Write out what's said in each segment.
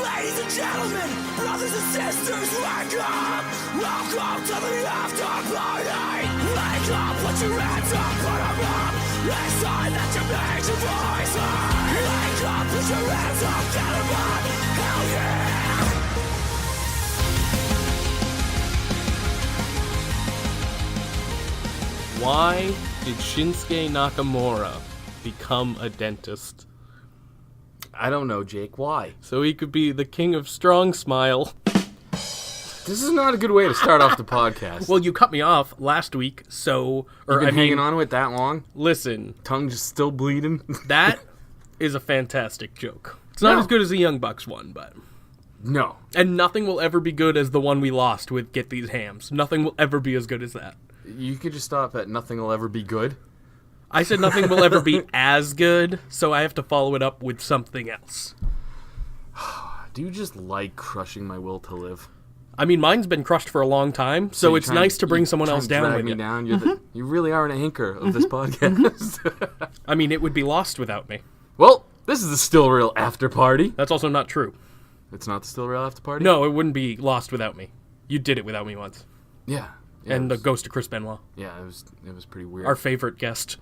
Ladies and gentlemen, brothers and sisters, wake up! Welcome to the after party! Wake up, put your hands up, put them up! It's time that you make your voice heard! Wake up, put your hands up, get them up! Hell yeah! Why did Shinsuke Nakamura become a dentist? I don't know, Jake. Why? So he could be the king of strong smile. This is not a good way to start off the podcast. Well, you cut me off last week, so... You've been hanging on to it that long? Listen. Tongue just still bleeding? That is a fantastic joke. It's not as good as the Young Bucks one, but... No. And nothing will ever be good as the one we lost with Get These Hams. Nothing will ever be as good as that. You could just stop at nothing will ever be good. I said nothing will ever be as good, so I have to follow it up with something else. Do you just like crushing my will to live? I mean, mine's been crushed for a long time, so it's nice to bring someone else down with you. Down. You really are an anchor of this podcast. I mean, it would be lost without me. Well, this is the Still Real After Party. That's also not true. It's not the Still Real After Party? No, it wouldn't be lost without me. You did it without me once. Yeah. And the ghost of Chris Benoit. Yeah, it was pretty weird. Our favorite guest.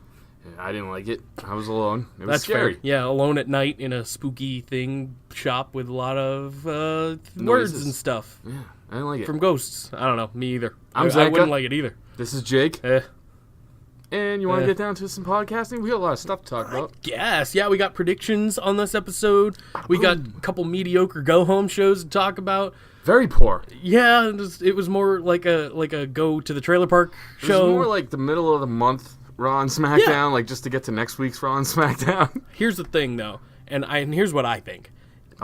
Yeah, I didn't like it. I was alone. It was That's scary. Fair. Yeah, alone at night in a spooky thing shop with a lot of words and stuff. Yeah, I didn't like it. From ghosts. I don't know. Me either. I'm I Zanca. wouldn't like it either. This is Jake. And you want to get down to some podcasting? We got a lot of stuff to talk about. Yes. Yeah, we got predictions on this episode. We got a couple mediocre go-home shows to talk about. Very poor. Yeah, it was more like a go to the trailer park show. It was more like the middle of the month Raw and SmackDown, like just to get to next week's Raw and SmackDown. Here's the thing, though, and here's what I think.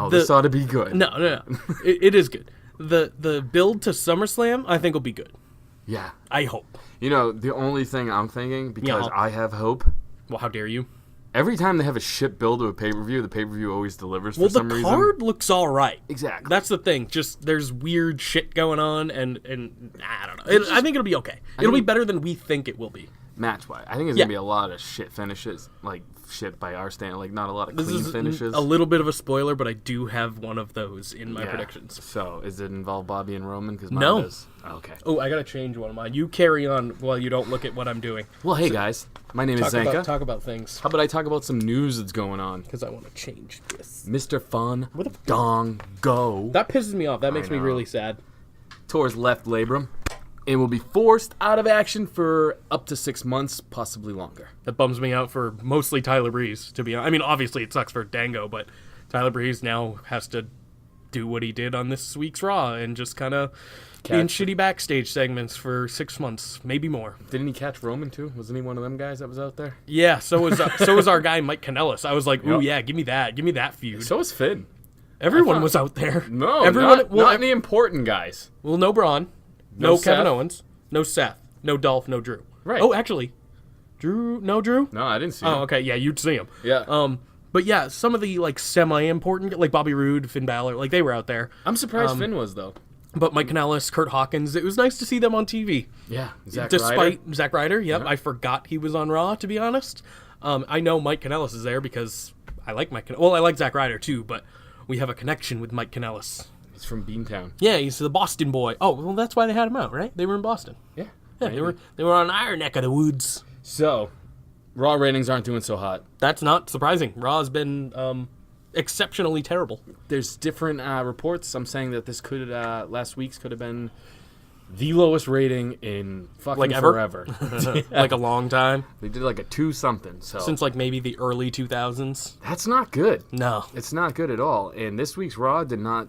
This ought to be good. No. It is good. The build to SummerSlam, I think, will be good. Yeah. I hope. You know, the only thing I'm thinking, because I have hope. Well, how dare you? Every time they have a shit build to a pay-per-view, the pay-per-view always delivers for some reason. Well, the card looks all right. Exactly. That's the thing. Just there's weird shit going on, and I don't know. I think it'll be okay. It'll be better than we think it will be. Match-wise. I think it's going to be a lot of shit finishes, like shit by our standard, like not a lot of clean finishes. A little bit of a spoiler, but I do have one of those in my predictions. So, does it involve Bobby and Roman? Because mine No. does. Oh, okay. Oh, I got to change one of mine. You carry on while you don't look at what I'm doing. Well, hey, guys. My name is Zanca. Talk about things. How about I talk about some news that's going on? Because I want to change this. Mr. Fun Dong Go. That pisses me off. That makes me really sad. Tour's left labrum and will be forced out of action for up to 6 months, possibly longer. That bums me out for mostly Tyler Breeze, to be honest. I mean, obviously it sucks for Dango, but Tyler Breeze now has to do what he did on this week's Raw and just kind of be in shitty backstage segments for 6 months, maybe more. Didn't he catch Roman too? Wasn't he one of them guys that was out there? Yeah, so was our guy Mike Kanellis. I was like, ooh, yeah, give me that feud. So was Finn. Everyone was out there. No, everyone. Not any important guys. Well, no Braun, no Kevin Seth. Owens, no Seth, no Dolph, no Drew. Right. Oh, actually, Drew? No, I didn't see him. Oh, okay, yeah, you'd see him. Yeah. But yeah, some of the like semi-important, like Bobby Roode, Finn Balor, like they were out there. I'm surprised Finn was though. But Mike Kanellis, Kurt Hawkins, it was nice to see them on TV. Yeah, Despite Zack Ryder, yep, I forgot he was on Raw, to be honest. I know Mike Kanellis is there because I like Mike Kanellis. Well, I like Zack Ryder too, but we have a connection with Mike Kanellis. He's from Beantown. Yeah, he's the Boston boy. Oh, well, that's why they had him out, right? They were in Boston. Yeah, they were on our neck of the woods. So, Raw ratings aren't doing so hot. That's not surprising. Raw has been exceptionally terrible. There's different reports. Some saying that this could last week's could have been the lowest rating in fucking like ever? forever. Like a long time. They did like a 2-something. So Since like maybe the early 2000s. that's not good. No. It's not good at all. And this week's Raw did not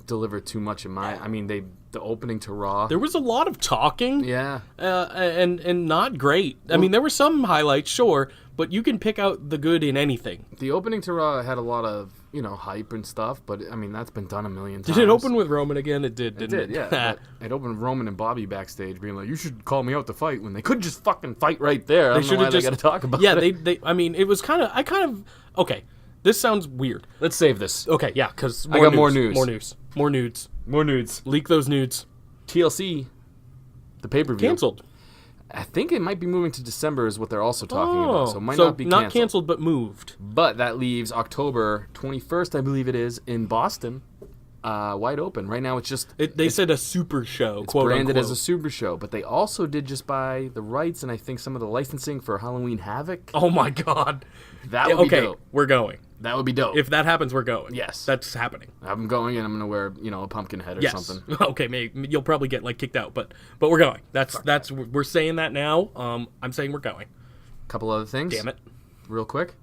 deliver too much in my. I mean, the opening to Raw. There was a lot of talking. Yeah. And not great. I mean, there were some highlights, sure, but you can pick out the good in anything. The opening to Raw had a lot of, hype and stuff, but I mean, that's been done a million times. Did it open with Roman again? It did, didn't it? Yeah. It opened with Roman and Bobby backstage being like, you should call me out to fight, when they could just fucking fight right there. I don't know why they got to talk about it. Yeah, I mean, it was okay, this sounds weird. Let's save this. Okay, yeah, because I got more news. More nudes. Leak those nudes. TLC, the pay-per-view. Canceled. I think it might be moving to December is what they're also talking about, so it might not be canceled. Not canceled, but moved. But that leaves October 21st, I believe it is, in Boston. wide open. Right now, it's just... They said a super show, It's quote branded unquote. as a super show, but they also did just buy the rights and I think some of the licensing for Halloween Havoc. Oh my god. That would be dope. We're going. That would be dope. If that happens, we're going. Yes. That's happening. I'm going and I'm going to wear, a pumpkin head or something. Okay, maybe you'll probably get kicked out, but we're going. That's we're saying that now. I'm saying we're going. Couple other things. Damn it. Real quick.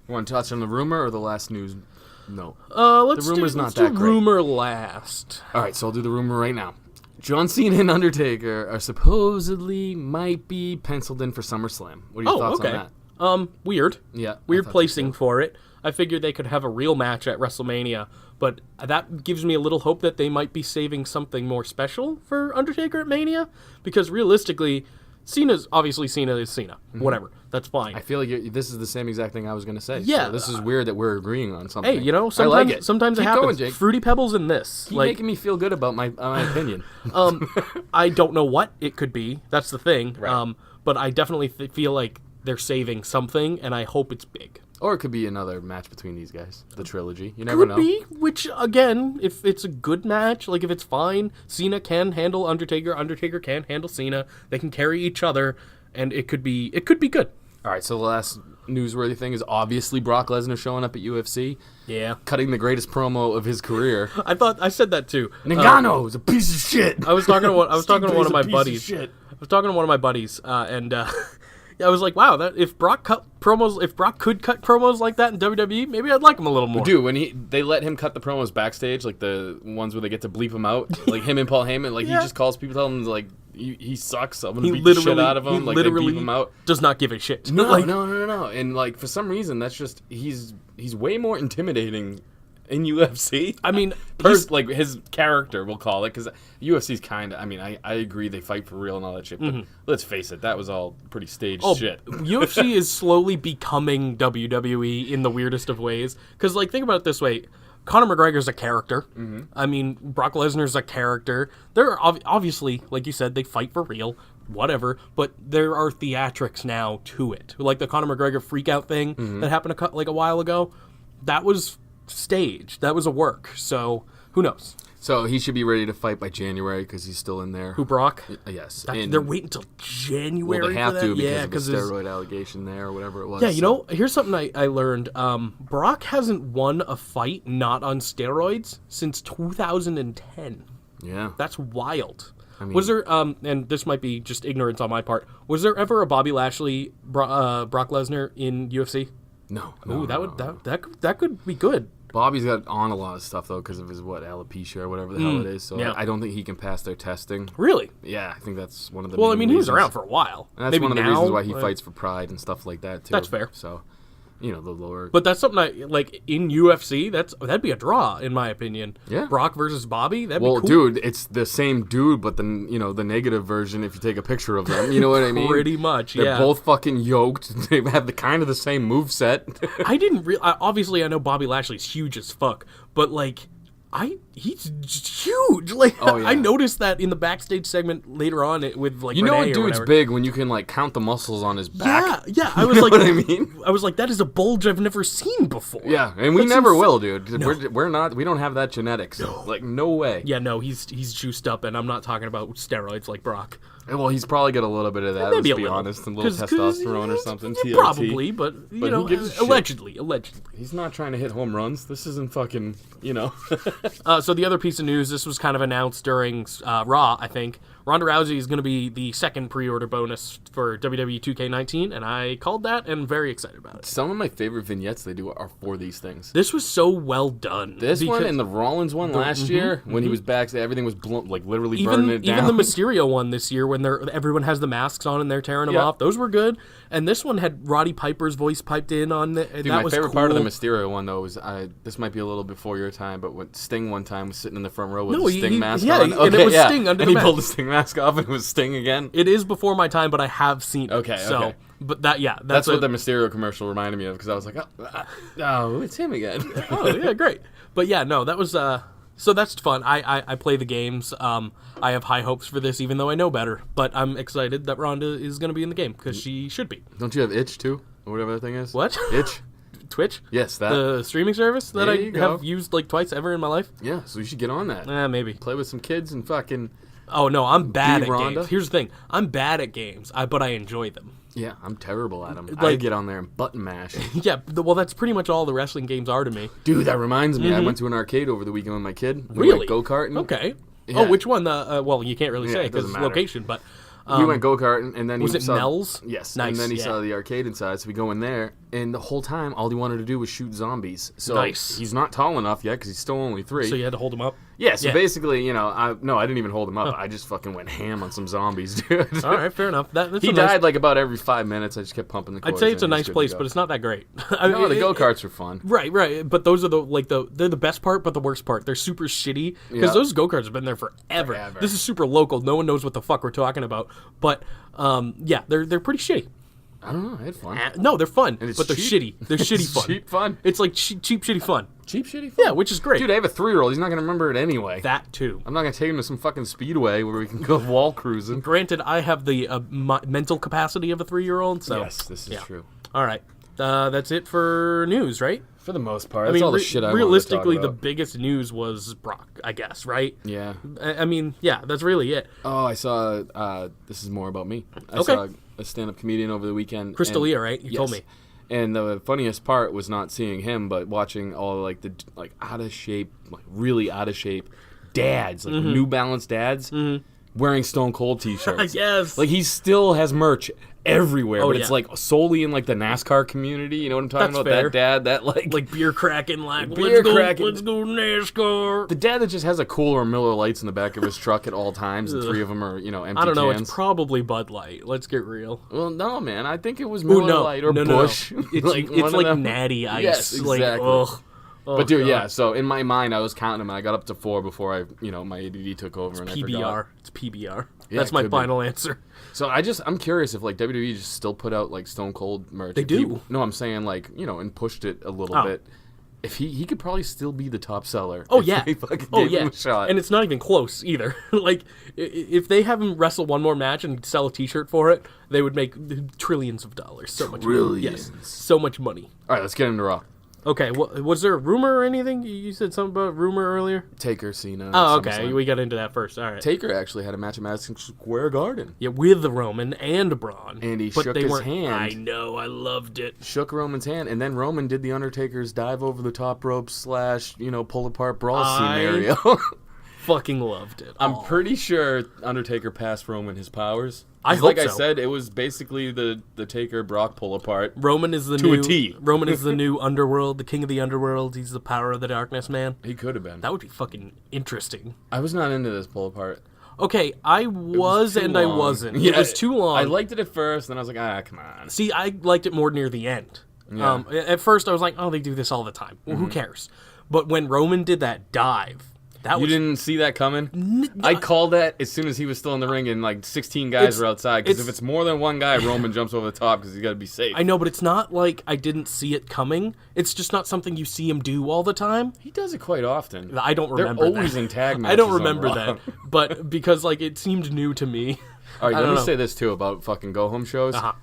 You want to touch on the rumor or the last news? No. Let's the rumor's do, not let's that do great. rumor last. All right, so I'll do the rumor right now. John Cena and Undertaker are supposedly might be penciled in for SummerSlam. What are your thoughts on that? Weird. Yeah. Weird placing for it. I figured they could have a real match at WrestleMania, but that gives me a little hope that they might be saving something more special for Undertaker at Mania, because realistically, Cena is Cena. Mm-hmm. Whatever. That's fine. I feel like this is the same exact thing I was going to say. Yeah. So this is weird that we're agreeing on something. Hey, sometimes, I like it. Sometimes Keep it happens. going, Jake. Fruity Pebbles in this. Keep making me feel good about my opinion. I don't know what it could be. That's the thing. Right. But I definitely feel like they're saving something, and I hope it's big. Or it could be another match between these guys. The trilogy. You never know. Could be, which, again, if it's a good match, if it's fine, Cena can handle Undertaker, Undertaker can handle Cena, they can carry each other, and it could be good. All right, so the last newsworthy thing is obviously Brock Lesnar showing up at UFC. Yeah. Cutting the greatest promo of his career. I said that too. Nagano is a piece of shit. I was talking to one of my piece of buddies. shit. I was talking to one of my buddies, and I was like, wow, that if Brock could cut promos like that in WWE, maybe I'd like him a little more. Dude, when they let him cut the promos backstage, like the ones where they get to bleep him out, like him and Paul Heyman, he just calls people, telling them like he sucks. I'm gonna beat the shit out of him. Like they beat him out. Does not give a shit. No. And for some reason, that's just he's way more intimidating in UFC. I mean, his character, we'll call it, because UFC's kind of. I mean, I agree they fight for real and all that shit, but let's face it, that was all pretty staged shit. UFC is slowly becoming WWE in the weirdest of ways. Because, think about it this way. Conor McGregor's a character. Mm-hmm. I mean, Brock Lesnar's a character. They're obviously, like you said, they fight for real, whatever. But there are theatrics now to it. Like the Conor McGregor freakout thing that happened a while ago. That was staged. That was a work. So who knows? So he should be ready to fight by January because he's still in there. Who, Brock? Yes. They're waiting until January. Well, they have for that? to because of the steroid allegation there or whatever it was. Yeah, here's something I learned. Brock hasn't won a fight not on steroids since 2010. Yeah. That's wild. I mean, was there, and this might be just ignorance on my part, was there ever a Bobby Lashley, Brock Lesnar in UFC? No. Ooh, that could be good. Bobby's got on a lot of stuff, though, because of his, alopecia or whatever the hell it is. So yeah. I don't think he can pass their testing. Really? Yeah, I think that's one of the Well, main I mean, he was reasons. around for a while. And that's Maybe one of the now, reasons why he fights for pride and stuff like that, too. That's fair. So, the lower... But that's something in UFC, that'd be a draw, in my opinion. Yeah. Brock versus Bobby, that'd be cool. Dude, it's the same dude, but then, the negative version if you take a picture of them. You know what I mean? Pretty much, They're yeah. both fucking yoked. They have the same moveset. I didn't obviously I know Bobby Lashley's huge as fuck, but he's huge. Oh, yeah. I noticed that in the backstage segment later on with You know Renee a or dude's whatever. big when you can count the muscles on his back. Yeah. I was like, what I mean? I was like, that is a bulge I've never seen before. Yeah, and we That's never insane. will, dude. No. We're not. We don't have that genetics. No way. Yeah, no, he's juiced up, and I'm not talking about steroids like Brock. Well, he's probably got a little bit of that. Maybe Let's a be little. honest, a little 'Cause testosterone or something. TOT. Probably, but who gives a shit? allegedly. He's not trying to hit home runs. This isn't fucking. So the other piece of news, this was kind of announced during Raw, I think. Ronda Rousey is going to be the second pre-order bonus for WWE 2K19, and I called that and I'm very excited about it. Some of my favorite vignettes they do are for these things. This was so well done. This one and the Rollins one last year, when he was back, everything was literally burning it down. Even the Mysterio one this year, when everyone has the masks on and they're tearing them off, those were good. And this one had Roddy Piper's voice piped in on it. Dude, that my favorite cool. part of the Mysterio one, though, was this might be a little before your time, but when Sting one time was sitting in the front row with the Sting mask on. And it was Sting under and the he mask. pulled the Sting mask off and it was Sting again. It is before my time, but I have seen it. Okay. But that's what the Mysterio commercial reminded me of, because I was like, oh, it's him again. Oh, yeah, great. But yeah, no, that was... So that's fun. I play the games. I have high hopes for this, even though I know better. But I'm excited that Ronda is going to be in the game, because she should be. Don't you have Itch, too? Or whatever that thing is? What? Itch? Twitch? Yes, that. The streaming service that There I you go. have used like twice ever in my life. Yeah, so you should get on that. Maybe. Play with some kids and fucking... Oh no, I'm bad at Rhonda? games. Here's the thing: I'm bad at games, but I enjoy them. Yeah, I'm terrible at them. I Like- get on there and button mash. Yeah, well, that's pretty much all the wrestling games are to me. Dude, that reminds me. I went to an arcade over the weekend with my kid. We Really? went go-karting. Okay. Yeah. Oh, which one? Well, you can't really Yeah, say it because doesn't it's matter. location, but We went go-karting, and then was he it saw... Nell's? Yes. Nice, And then he yeah. saw the arcade inside, so we go in there, and the whole time, all he wanted to do was shoot zombies. So Nice. he's not tall enough yet, because he's still only 3. so you had to hold them up. Yeah, so Yeah. basically, you know, I didn't even hold him up. I just fucking went ham on some zombies, dude. All right, fair enough. That's He a nice- died like about every 5 minutes. I just kept pumping the I'd cords say it's a in. He's nice good to place, go. but it's not that great. No, the go-karts are fun. Right. But those are they're the best part, but the worst part. They're super shitty because Yeah. those go-karts have been there forever. This is super local. No one knows what the fuck we're talking about. But yeah, they're pretty shitty. I don't know. I had fun. No, they're fun, And it's but they're cheap. shitty. They're shitty It's fun. cheap fun. It's like cheap, shitty fun. Cheap, shitty fun. Yeah, which is great. Dude, I have a 3-year-old. He's not going to remember it anyway. That too. I'm not going to take him to some fucking speedway where we can go wall cruising. Granted, I have the mental capacity of a 3-year-old, so Yes, this is true. All right, that's it for news, right? For the most part. That's all the shit I wanted to realistically, talk the about. biggest news was Brock, I guess, right? Yeah. I mean, yeah, that's really it. Oh, I saw... this is more about me. I Okay. saw a stand-up comedian over the weekend. Chris and- D'Elia, right? You told Yes. me. And the funniest part was not seeing him, but watching all like the out of shape, like really out of shape dads, like Mm-hmm. New Balance dads, wearing Stone Cold t-shirts. Yes. Like he still has merch everywhere, Oh, but yeah. it's like solely in like the NASCAR community. You know what I'm talking That's about? fair. That dad, that like beer cracking, Beer cracking. let's go NASCAR. the dad that just has a cooler of Miller Lights in the back of his truck at all times, and 3 of them are empty I don't know. cans. It's probably Bud Light. Let's get real. Well, no, man. I think it was Miller no. Lite or No. Bush. It's one it's of like them. Natty Ice. Yes, Like, exactly. ugh. Oh, But dude, God. yeah. So in my mind, I was counting them, and I got up to 4 before my ADD took over, and I forgot. PBR. It's PBR. Yeah, That's it my could be. final answer. So I'm curious if like WWE just still put out like Stone Cold merch. They If he- do. no, I'm saying like and pushed it a little Oh. bit. If he could probably still be the top seller. Oh if yeah. they fucking Oh gave yeah. him a shot. And it's not even close either. Like if they have him wrestle one more match and sell a T-shirt for it, they would make trillions of dollars. So much money. Yes. Trillions. So much money. All right, let's get into Raw. Okay. Was there a rumor or anything? You said something about rumor earlier. Taker, Cena. Oh, okay. SummerSlam. We got into that first. All right. Taker actually had a match at Madison Square Garden. Yeah, with Roman and Braun. And he but shook they his weren't- hand. I know. I loved it. Shook Roman's hand, and then Roman did the Undertaker's dive over the top rope / pull apart brawl scenario. Fucking loved it. I'm pretty sure Undertaker passed Roman his powers. I 'Cause hope like I so. said, it was basically the Taker Brock pull apart. Roman is the To a new T. Roman is the new underworld, the king of the underworld. He's the power of the darkness, man. He could have been. That would be fucking interesting. I was not into this pull apart. Okay, I was too and I long. wasn't. Yeah, It was too long. I liked it at first, then I was like, come on. See, I liked it more near the end. Yeah. At first, I was like, oh, they do this all the time. Well, who cares? But when Roman did that dive, that You was didn't see that coming? I called that as soon as he was still in the ring and like 16 guys were outside. Because if it's more than one guy, Roman jumps over the top because he's got to be safe. I know, but it's not like I didn't see it coming. It's just not something you see him do all the time. He does it quite often. I don't remember They're always that. in tag matches. I don't on remember Raw. that, but because like it seemed new to me. All right, I let don't me know. say this too about fucking go home shows. Uh-huh.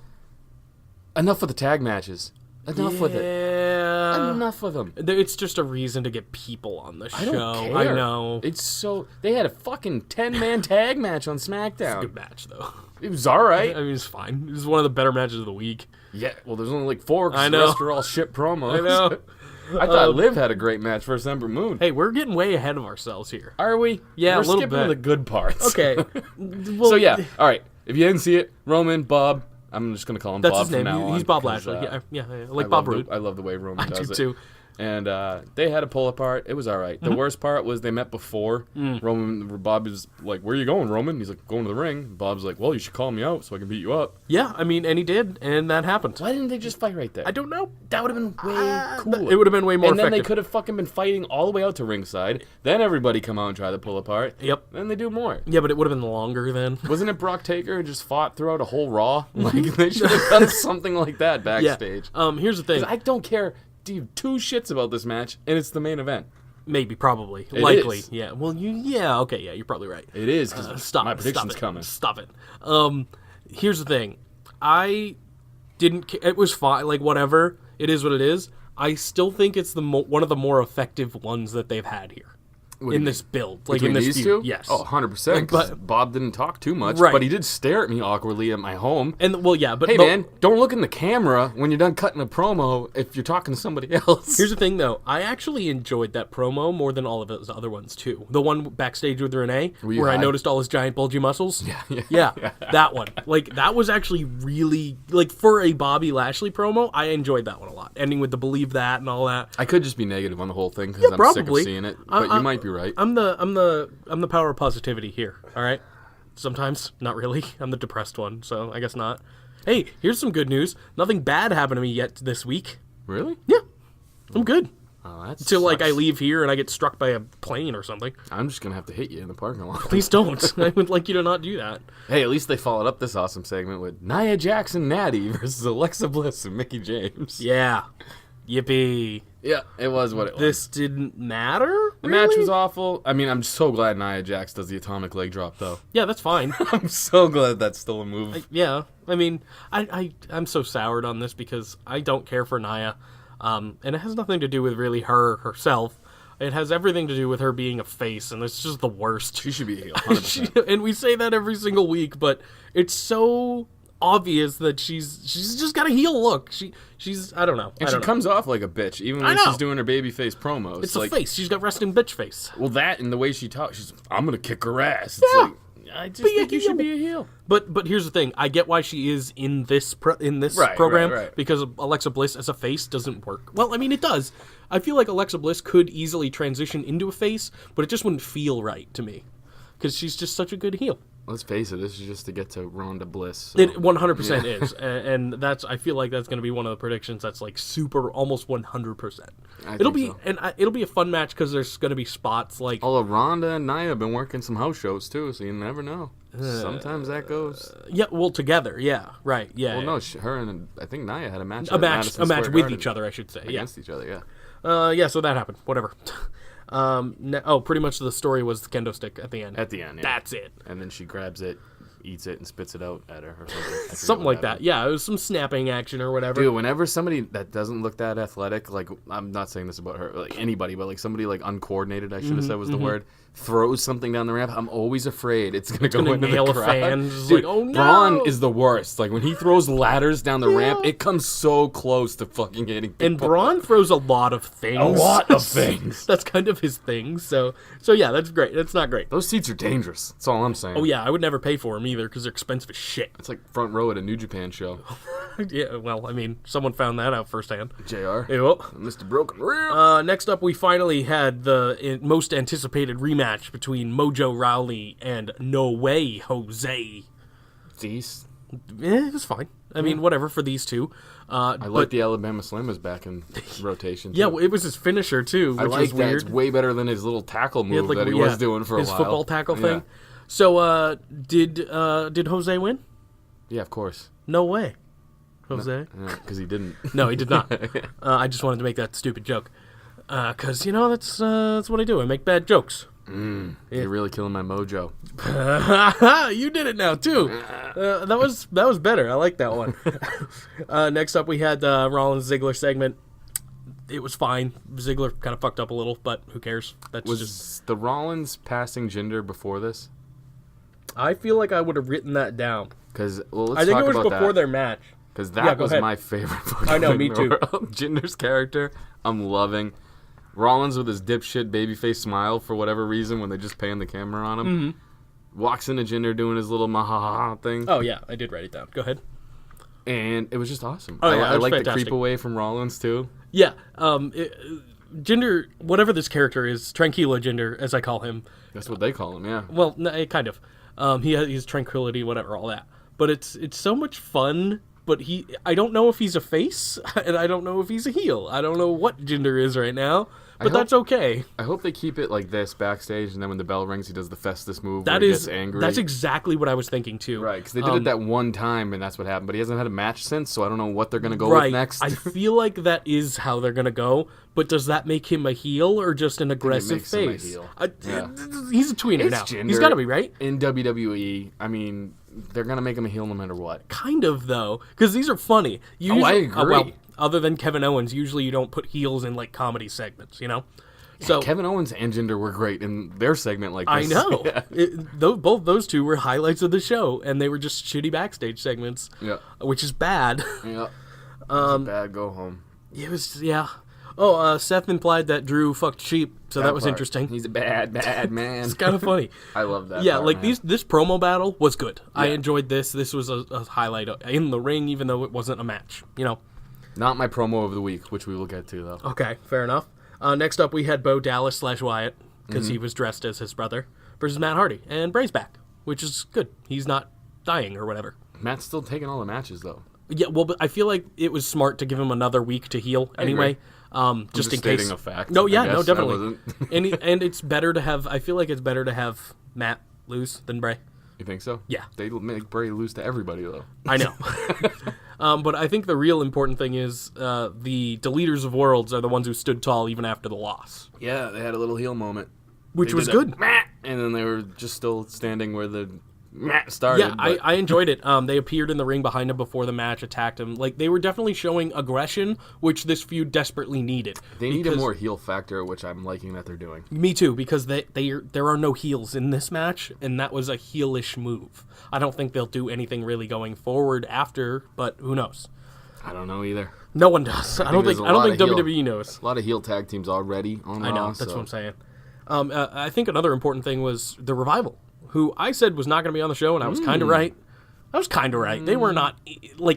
Enough with the tag matches. Enough with it. Yeah. Enough with them. It's just a reason to get people on the show. I don't care. I know. It's so they had a fucking 10-man tag match on SmackDown. Good match though. It was all right. I mean, it's fine. It was one of the better matches of the week. Yeah. Well, there's only like 4 because I the know. rest are all shit promos. I know. I thought Liv had a great match versus Ember Moon. Hey, we're getting way ahead of ourselves here. Are we? Yeah, We're a little skipping bit. the good parts. Okay. Well, So yeah, all right. If you didn't see it, Roman, Bob. I'm just gonna call him that's Bob his name. from now on. He's Bob 'cause, Lashley. Yeah, like I Bob love Roode. I love the way Roman I do does it. too. And they had a pull apart. It was all right. The worst part was they met before. Bob is like, "Where you going, Roman?" He's like, "Going to the ring." Bob's like, "Well, you should call me out so I can beat you up." Yeah, I mean, and he did, and that happened. Why didn't they just fight right there? I don't know. That would have been way cooler. It would have been way more And then effective. they could have fucking been fighting all the way out to ringside. Then everybody come out and try to pull apart. Yep. Then they do more. Yeah, but it would have been longer then. Wasn't it Brock Taker who just fought throughout a whole Raw? Like they should have done something like that backstage. Yeah. Here's the thing. I don't care. Dude, 2 shits about this match, and it's the main event. Maybe, probably, It likely. is. Yeah. Well, yeah. Okay. Yeah, you're probably right. It is because Stop. my prediction's stop it. coming. Stop it. Here's the thing. I didn't. It was fine. Like whatever. It is what it is. I still think it's one of the more effective ones that they've had here. In this build, like in this these feud, two? yes. Oh, 100%. But Bob didn't talk too much, right. But he did stare at me awkwardly at my home. And well, yeah, but hey, man, don't look in the camera when you're done cutting a promo if you're talking to somebody else. Here's the thing, though. I actually enjoyed that promo more than all of those other ones too. The one backstage with Renee, where I noticed all his giant bulgy muscles. Yeah, that one. Like that was actually really like for a Bobby Lashley promo. I enjoyed that one a lot. Ending with the believe that and all that. I could just be negative on the whole thing because I'm sick of seeing it, but you might be right. I'm the power of positivity here, all right? Sometimes, not really. I'm the depressed one, so I guess not. Hey, here's some good news. Nothing bad happened to me yet this week. Really? Yeah. I'm good. Oh, that's Until, like, I leave here and I get struck by a plane or something. I'm just going to have to hit you in the parking lot. Please don't. I would like you to not do that. Hey, at least they followed up this awesome segment with Nia Jax and Natty versus Alexa Bliss and Mickie James. Yeah. Yippee. Yeah, it was what it was. This didn't matter? The match was awful. I mean, I'm so glad Nia Jax does the atomic leg drop, though. Yeah, that's fine. I'm so glad that's still a move. Yeah. I mean, I'm so soured on this because I don't care for Nia. And it has nothing to do with really her herself. It has everything to do with her being a face, and it's just the worst. She should be a heel, 100%. And we say that every single week, but it's so obvious that she's just got a heel look. She's I don't know. And she comes off like a bitch, even when she's doing her babyface promos. It's like, a face. She's got resting bitch face. Well, that and the way she talks, I'm gonna kick her ass. It's like, I just think you should be a heel. But here's the thing. I get why she is in this program right. because Alexa Bliss as a face doesn't work. Well, I mean it does. I feel like Alexa Bliss could easily transition into a face, but it just wouldn't feel right to me because she's just such a good heel. Let's face it, this is just to get to Ronda Bliss. So. It 100% is, and that's. I feel like that's going to be one of the predictions that's like super, almost 100%. It'll be, and it'll be a fun match because there's going to be spots like. Although Ronda and Nia have been working some house shows too, so you never know. Sometimes that goes. Yeah, well, together, yeah, right, yeah. Well, no, her and I think Nia had a match. A match with each other, I should say. Against each other, yeah. Yeah, so that happened. Whatever. Pretty much the story was the kendo stick at the end. At the end, yeah. That's it. And then she grabs it, eats it, and spits it out at her or something. Something like that. Yeah, it was some snapping action or whatever. Dude, whenever somebody that doesn't look that athletic, like, I'm not saying this about her, like anybody, but like somebody like uncoordinated, I should have said was the word, throws something down the ramp, I'm always afraid it's going to go into nail the crowd. a fan. Dude, like, oh no! Braun is the worst. Like, when he throws ladders down the ramp, it comes so close to fucking hitting people. And Braun throws a lot of things. A lot of things. That's kind of his thing. So yeah, that's great. That's not great. Those seats are dangerous. That's all I'm saying. Oh yeah, I would never pay for them either because they're expensive as shit. It's like front row at a New Japan show. Yeah, well, I mean, someone found that out firsthand. JR. Ew. Mr. Broken Real. Next up, we finally had the most anticipated rematch between Mojo Rawley and No Way Jose. These. It was fine. I mean, whatever for these two. I like the Alabama Slam was back in rotation. Yeah, well, it was his finisher too, which was weird. It's way better than his little tackle move that he was doing for a while. His football tackle thing. So, did Jose win? Yeah, of course. No way, Jose. Because he didn't. No, he did not. I just wanted to make that stupid joke. Because, that's what I do. I make bad jokes. You're really killing my mojo. You did it now, too. That was better. I like that one. Next up, we had the Rollins-Ziggler segment. It was fine. Ziggler kind of fucked up a little, but who cares? Was the Rollins passing Jinder before this? I feel like I would have written that down. Because, I think it was before their match. Because that was my favorite fucking I know, me too. Jinder's character, I'm loving. Rollins with his dipshit babyface smile for whatever reason when they just pan the camera on him. Mm-hmm. Walks into Jinder doing his little mahaha thing. Oh, yeah, I did write it down. Go ahead. And it was just awesome. Oh, yeah, I like the creep away from Rollins, too. Yeah. Jinder, whatever this character is, Tranquilo Jinder, as I call him. That's what they call him, yeah. Well, kind of. He's tranquility, whatever, all that. But it's so much fun. But I don't know if he's a face, and I don't know if he's a heel. I don't know what Jinder is right now, but that's okay. I hope they keep it like this backstage, and then when the bell rings, he does the Festus move where he gets angry. That's exactly what I was thinking, too. Right, because they did it that one time, and that's what happened. But he hasn't had a match since, so I don't know what they're going to go with next. I feel like that is how they're going to go, but does that make him a heel or just an aggressive face? Him a heel. He's a tweener now. Jinder He's got to be, right? In WWE, I mean, they're going to make him a heel no matter what. Kind of, though, because these are funny. I agree. Other than Kevin Owens, usually you don't put heels in like comedy segments, So Kevin Owens and Jinder were great in their segment like this. I know. Yeah. Both those two were highlights of the show, and they were just shitty backstage segments, which is bad. Yeah. It was a bad go home. It was, yeah. Oh, Seth implied that Drew fucked sheep, so that was interesting. He's a bad man. It's kind of funny. I love that. Yeah, part, like man. this promo battle was good. I enjoyed this. This was a highlight in the ring, even though it wasn't a match, Not my promo of the week, which we will get to, though. Okay, fair enough. Next up, we had Bo Dallas / Wyatt, because he was dressed as his brother, versus Matt Hardy. And Bray's back, which is good. He's not dying or whatever. Matt's still taking all the matches, though. Yeah, well, but I feel like it was smart to give him another week to heal anyway. Just in case. Stating a fact. No, yeah, I no, guess. definitely. and it's better to have. I feel like it's better to have Matt lose than Bray. You think so? Yeah. They make Bray lose to everybody, though. I know. But I think the real important thing is the Deleters of Worlds are the ones who stood tall even after the loss. Yeah, they had a little heel moment. Which They was did good. And then they were just still standing where the started. Yeah, I enjoyed it. They appeared in the ring behind him before the match, attacked him. Like, they were definitely showing aggression, which this feud desperately needed. They need a more heel factor, which I'm liking that they're doing. Me too, because there are no heels in this match, and that was a heelish move. I don't think they'll do anything really going forward after, but who knows? I don't know either. No one does. I don't think WWE knows. A lot of heel tag teams already on Raw. I know, that's what I'm saying. I think another important thing was the Revival, who I said was not going to be on the show, and I was kind of right. I was kind of right. They were not,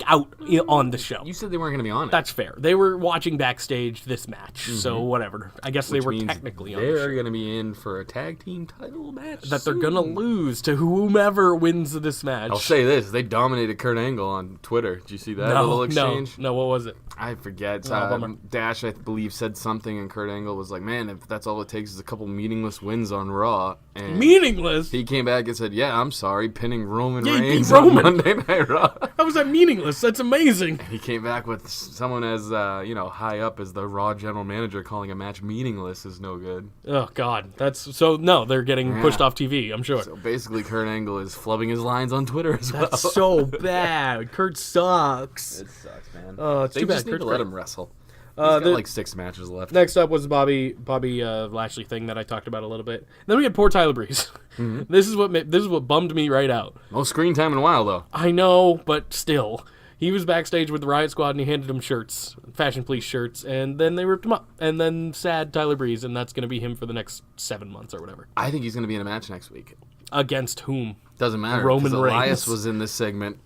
out on the show. You said they weren't going to be on it. That's fair. They were watching backstage this match, so whatever. I guess they were technically on the show. They're going to be in for a tag team title match That they're going to lose to whomever wins this match. I'll say this. They dominated Kurt Angle on Twitter. Did you see that little exchange? No, what was it? I forget. Bummer. Dash, I believe, said something, and Kurt Angle was like, man, if that's all it takes is a couple meaningless wins on Raw. And Meaningless? he came back and said, yeah, I'm sorry, pinning Roman Yeah, he beat Reigns Roman. on Monday Night Raw. How was that meaningless? That's amazing. He came back with someone as, high up as the Raw general manager calling a match meaningless is no good. Oh, God. They're getting pushed off TV, I'm sure. So basically, Kurt Angle is flubbing his lines on Twitter as well. That's so bad. Kurt sucks. It sucks, man. It's They too bad. just need Kurt's to let great. him wrestle. He's got 6 matches left. Next up was Bobby Lashley thing that I talked about a little bit. Then we had poor Tyler Breeze. This is what bummed me right out. No screen time in a while, though. I know, but still. He was backstage with the Riot Squad and he handed them shirts, Fashion Police shirts, and then they ripped him up. And then sad Tyler Breeze, and that's going to be him for the next 7 months or whatever. I think he's going to be in a match next week. Against whom? Doesn't matter. Roman 'cause Reigns. Elias was in this segment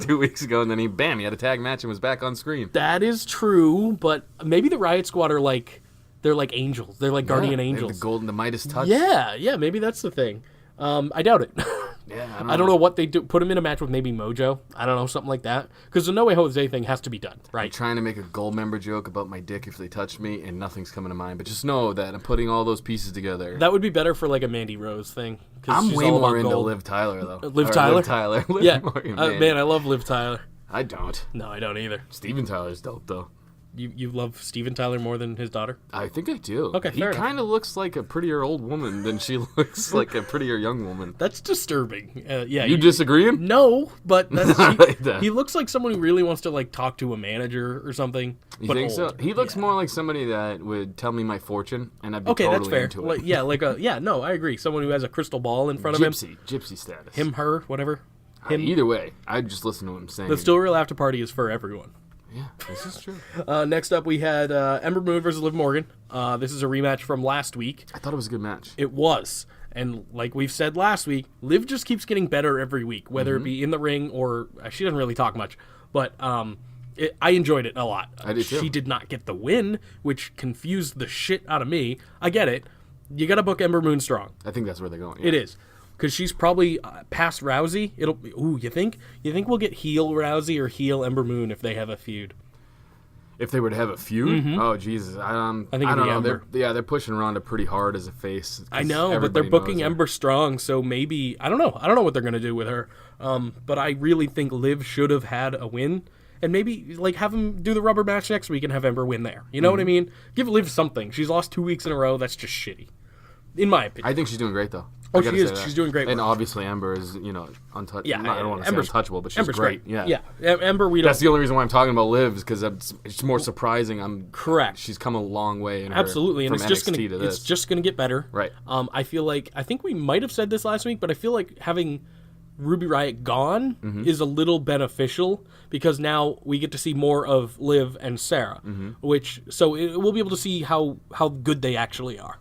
2 weeks ago, and then he had a tag match and was back on screen. That is true, but maybe the Riot Squad are they're like angels. They're like guardian They have angels. the Midas touch. Yeah, maybe that's the thing. I doubt it. Yeah, I don't know what they do. Put him in a match with maybe Mojo. I don't know, something like that. Because the No Way Jose thing has to be done, I'm right? trying to make a gold member joke about my dick if they touch me, and nothing's coming to mind. But just know that I'm putting all those pieces together. That would be better for like a Mandy Rose thing. I'm way more into gold. Liv Tyler, though. Liv Tyler? Liv Tyler. Yeah. Man. Man, I love Liv Tyler. I don't. No, I don't either. Steven Tyler's dope, though. You love Steven Tyler more than his daughter? I think I do. Okay, he fair enough. kind of looks like a prettier old woman than she looks like a prettier young woman. That's disturbing. Yeah. You disagreeing? No, but that's, like that. he looks like someone who really wants to talk to a manager or something. You but think so? old. He looks Yeah. more like somebody that would tell me my fortune, and I'd be Okay, totally that's fair. into it. No, I agree. Someone who has a crystal ball in front of him. Gypsy status. Him, her, whatever. Him. Either way, I'd just listen to him saying. The Still Real After Party is for everyone. Yeah, this is true. Next up, we had Ember Moon versus Liv Morgan. This is a rematch from last week. I thought it was a good match. It was. And like we've said last week, Liv just keeps getting better every week, whether it be in the ring or... she doesn't really talk much, but I enjoyed it a lot. I did too. She did not get the win, which confused the shit out of me. I get it. You got to book Ember Moon strong. I think that's where they're going. Yeah. It is. Because she's probably past Rousey. You think we'll get heel Rousey or heel Ember Moon if they have a feud? If they were to have a feud, oh Jesus, I think don't it'd be know. Ember. They're pushing Ronda pretty hard as a face. I know, but they're everybody booking knows her. Ember strong, so maybe I don't know what they're gonna do with her. But I really think Liv should have had a win, and maybe have him do the rubber match next week and have Ember win there. You know what I mean? Give Liv something. She's lost 2 weeks in a row. That's just shitty, in my opinion. I think she's doing great though. Oh, she is. She's doing great work. And obviously Ember is, untouchable. Yeah, I don't want to say untouchable, but she's Ember's great. Yeah. Ember, we don't... That's the only reason why I'm talking about Liv, is because it's more surprising. Correct. She's come a long way in her, absolutely, and from it's just NXT gonna to this. it's just gonna get better. Right. I think we might have said this last week, but I feel like having Ruby Riott gone is a little beneficial because now we get to see more of Liv and Sarah, we'll be able to see how good they actually are.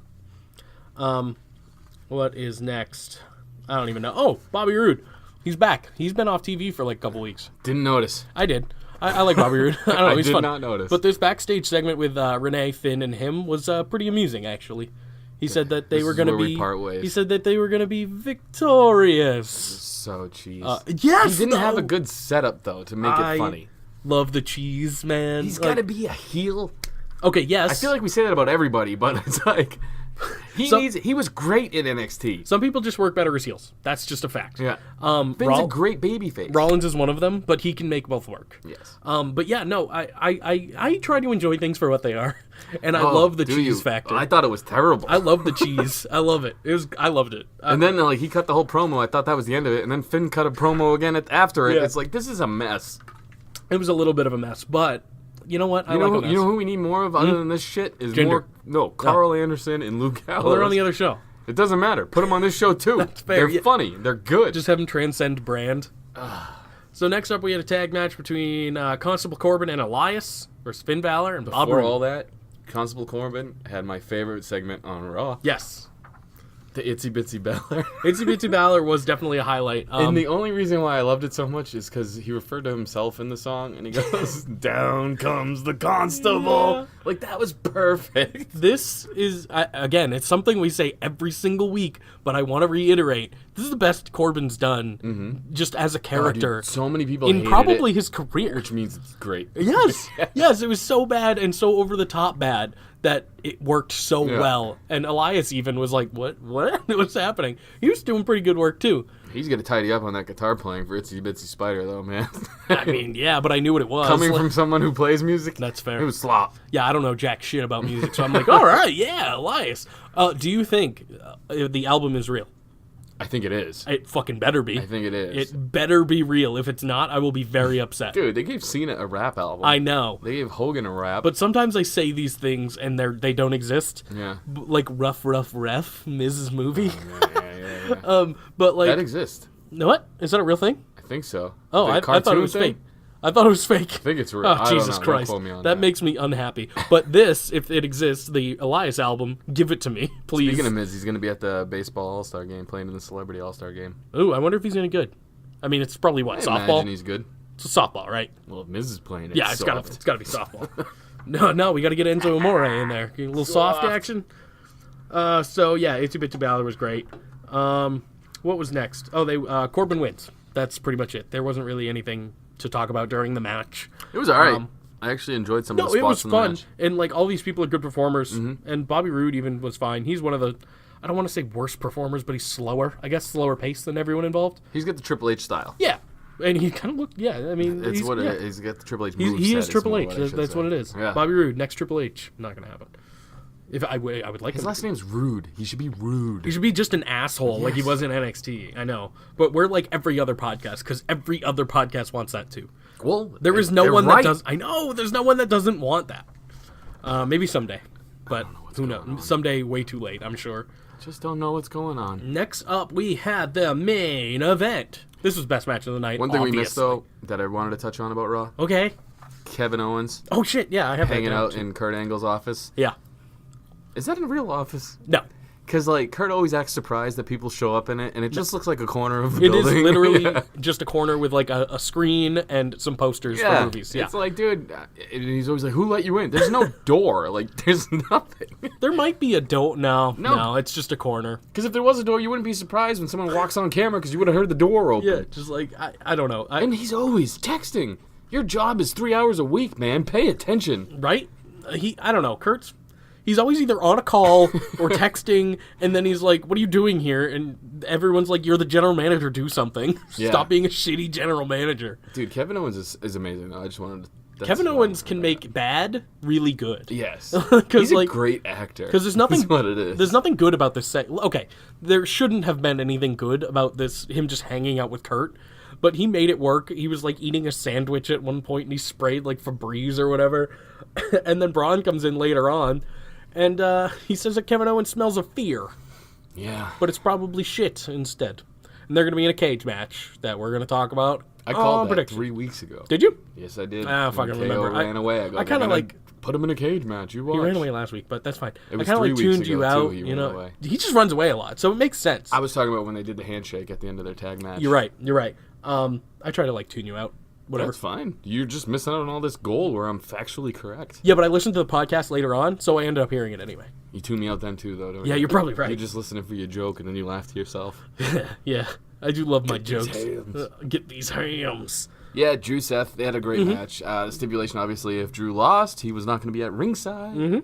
What is next? I don't even know. Oh, Bobby Roode. He's back. He's been off TV for like a couple weeks. Didn't notice. I did. I like Bobby Roode. I don't know. He's I did fun. not notice. But this backstage segment with Renee, Finn, and him was pretty amusing, actually. He said that they were going to be. Part ways. He said that they were going to be victorious. So cheese. Yes. He didn't have a good setup though to make it funny. Love the cheese, man. He's got to be a heel. Okay. Yes. I feel like we say that about everybody, but it's like. He was great in NXT. Some people just work better as heels. That's just a fact. Yeah. Finn's a great babyface. Rollins is one of them, but he can make both work. Yes. But yeah, no, I try to enjoy things for what they are, and I love the cheese factor. I thought it was terrible. I love the cheese. I love it. I loved it. And then he cut the whole promo. I thought that was the end of it, and then Finn cut a promo again after it. Yeah. It's like, this is a mess. It was a little bit of a mess, but you know what? You know who we need more of other than this shit is Jinder. Carl Anderson and Luke Gallows. Well, they're on the other show. It doesn't matter. Put them on this show too. That's fair. They're funny. They're good. Just have them transcend brand. So next up, we had a tag match between Constable Corbin and Elias versus Finn Balor and Bob Before Roode. all that, Constable Corbin had my favorite segment on Raw. Yes. The Itsy Bitsy Balor. Itsy Bitsy Balor was definitely a highlight. And the only reason why I loved it so much is because he referred to himself in the song, and he goes, "Down comes the constable." Yeah. Like, that was perfect. This is, again, it's something we say every single week, but I want to reiterate, this is the best Corbin's done, just as a character. Dude, so many people in hated probably it, his career. which means it's great. Yes, yes, it was so bad and so over the top bad that it worked so well. And Elias even was like, "What? What's happening?" He was doing pretty good work too. He's gonna tidy up on that guitar playing for Itsy Bitsy Spider, though, man. I mean, yeah, but I knew what it was. Coming from someone who plays music, that's fair. It was slop. Yeah, I don't know jack shit about music, so I'm like, all right, yeah, Elias. Do you think the album is real? I think it is. It fucking better be. I think it is. It better be real. If it's not, I will be very upset. Dude, they gave Cena a rap album. I know. They gave Hogan a rap. But sometimes I say these things and they don't exist. Yeah. Like Rough Ref, Mrs. Movie. Yeah. But like that exists. What? Is that a real thing? I think so. Oh, I thought it was fake. I thought it was fake. I think it's real. Oh, Jesus Christ. Don't quote me on that makes me unhappy. But this, if it exists, the Elias album, give it to me, please. Speaking of Miz, he's going to be at the baseball All-Star game, playing in the Celebrity All-Star game. Ooh, I wonder if he's any good. I mean, it's probably what, I softball? imagine he's good. It's a softball, right? Well, if Miz is playing it, yeah, it's got to be softball. No, we got to get Enzo Amore in there. Get a little soft action. So yeah, Itsy Bitsy Balor was great. What was next? Oh, Corbin wins. That's pretty much it. There wasn't really anything to talk about during the match. It was all right. I actually enjoyed some of the spots it was in fun. the match. And like all these people are good performers. And Bobby Roode even was fine. He's one of the, I don't want to say worst performers, but he's slower. I guess slower pace than everyone involved. He's got the Triple H style. Yeah. And he kind of looked, I mean, It's what it is. He's got the Triple H moveset. He is Triple H. That's what it is. Yeah. Bobby Roode, next Triple H. Not going to happen. If I would like his him. last name's Rude. He should be rude. He should be just an asshole like he was in NXT. I know. But we're like every other podcast because every other podcast wants that too. Well, there is no one that does. I know. There's no one that doesn't want that. Maybe someday. But who knows? Someday way too late, I'm sure. Just don't know what's going on. Next up, we had the main event. This was best match of the night. One thing we missed, though, that I wanted to touch on about Raw. Okay. Kevin Owens. Oh, shit. Yeah, I have hanging out in Kurt Angle's office. Yeah. Is that a real office? No. Because, like, Kurt always acts surprised that people show up in it, and it just looks like a corner of a building. It is literally just a corner with, like, a screen and some posters for movies. Yeah. It's like, dude, and he's always like, who let you in? There's no door. Like, there's nothing. There might be a door. No, it's just a corner. Because if there was a door, you wouldn't be surprised when someone walks on camera because you would have heard the door open. Yeah, just like, I don't know. And he's always texting. Your job is 3 hours a week, man. Pay attention. Right? I don't know. He's always either on a call or texting, and then he's like, what are you doing here? And everyone's like, you're the general manager, do something. Yeah. Stop being a shitty general manager. Dude, Kevin Owens is amazing, though. I just wanted to Kevin Owens can make bad really good. Yes. 'Cause, He's a like, great actor. Because there's nothing. That's what it is. There's nothing good about this set. Okay, there shouldn't have been anything good about this. Him just hanging out with Kurt, but he made it work. He was like eating a sandwich at one point, and he sprayed like Febreze or whatever. And then Braun comes in later on, and he says that Kevin Owens smells of fear, Yeah. but it's probably shit instead. And they're going to be in a cage match that we're going to talk about. I called that prediction. 3 weeks ago. Did you? Yes, I did. I fucking KO remember. ran away. I I kind of like. put him in a cage match. You watch. He ran away last week, but that's fine. It was I kind of 3 like weeks tuned you ago, out. too, he You ran know, away. he just runs away a lot, so it makes sense. I was talking about when they did the handshake at the end of their tag match. You're right. You're right. I try to like tune you out. Whatever. That's fine. You're just missing out on all this gold where I'm factually correct. Yeah, but I listened to the podcast later on, so I ended up hearing it anyway. You tune me out then too, though, don't you? Yeah, you're probably right. You're just listening for your joke and then you laugh to yourself. Yeah, I do love my these jokes. hams. Get these hams. Yeah, Drew Seth, they had a Mm-hmm. great match. The stipulation, obviously, if Drew lost, he was not going to be at ringside. Mm-hmm.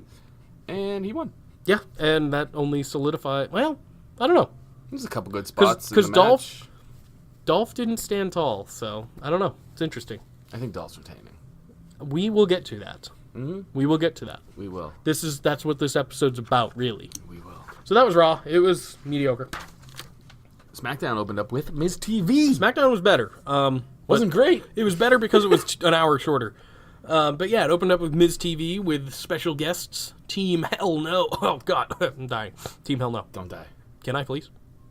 And he won. Yeah, and that only solidified. Well, I don't know. There's a couple good spots in 'cause the Dolph- match. Dolph didn't stand tall, so I don't know. It's interesting. I think Dolph's retaining. We will get to that. Mm-hmm. We will get to that. We will. That's what this episode's about, really. We will. So that was Raw. It was mediocre. SmackDown opened up with Ms. TV. SmackDown was better. Wasn't great. It was better because it was an hour shorter. But yeah, it opened up with Ms. TV with special guests. Team Hell No. Oh, God. I'm dying. Team Hell No. Don't die. Can I, please?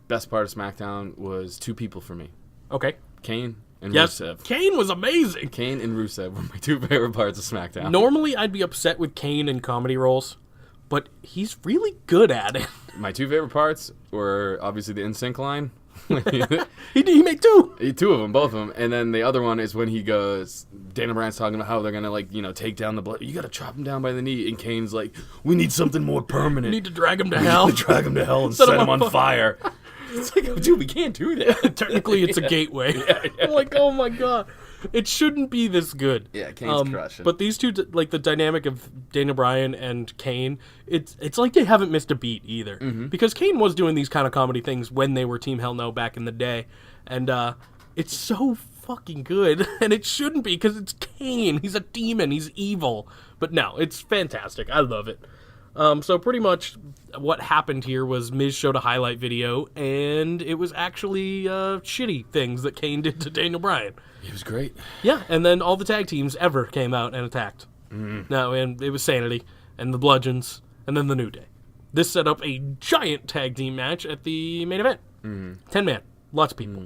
Best part of SmackDown was 2 people for me. Okay. Kane and Yes. Rusev. Kane was amazing. Kane and Rusev were my 2 favorite parts of SmackDown. Normally, I'd be upset with Kane in comedy roles, but he's really good at it. My 2 favorite parts were obviously the NSYNC line. He made 2. 2 of them, both of them. And then the other one is when he goes, Daniel Bryan's talking about how they're going to, take down the blood. You got to chop him down by the knee. And Kane's like, we need something more permanent. Need to drag him to hell. Drag him to hell and set him on fire. It's like, dude, we can't do that. Technically, it's a gateway. I'm like, oh my God. It shouldn't be this good. Yeah, Kane's crushing. But these two, like the dynamic of Daniel Bryan and Kane, it's like they haven't missed a beat either. Mm-hmm. Because Kane was doing these kind of comedy things when they were Team Hell No back in the day. And it's so fucking good. And it shouldn't be because it's Kane. He's a demon. He's evil. But no, it's fantastic. I love it. So pretty much what happened here was Miz showed a highlight video, and it was actually shitty things that Kane did to Daniel Bryan. He was great. Yeah, and then all the tag teams ever came out and attacked. No, and it was Sanity, and the Bludgeons, and then the New Day. This set up a giant tag team match at the main event. 10-man. Lots of people.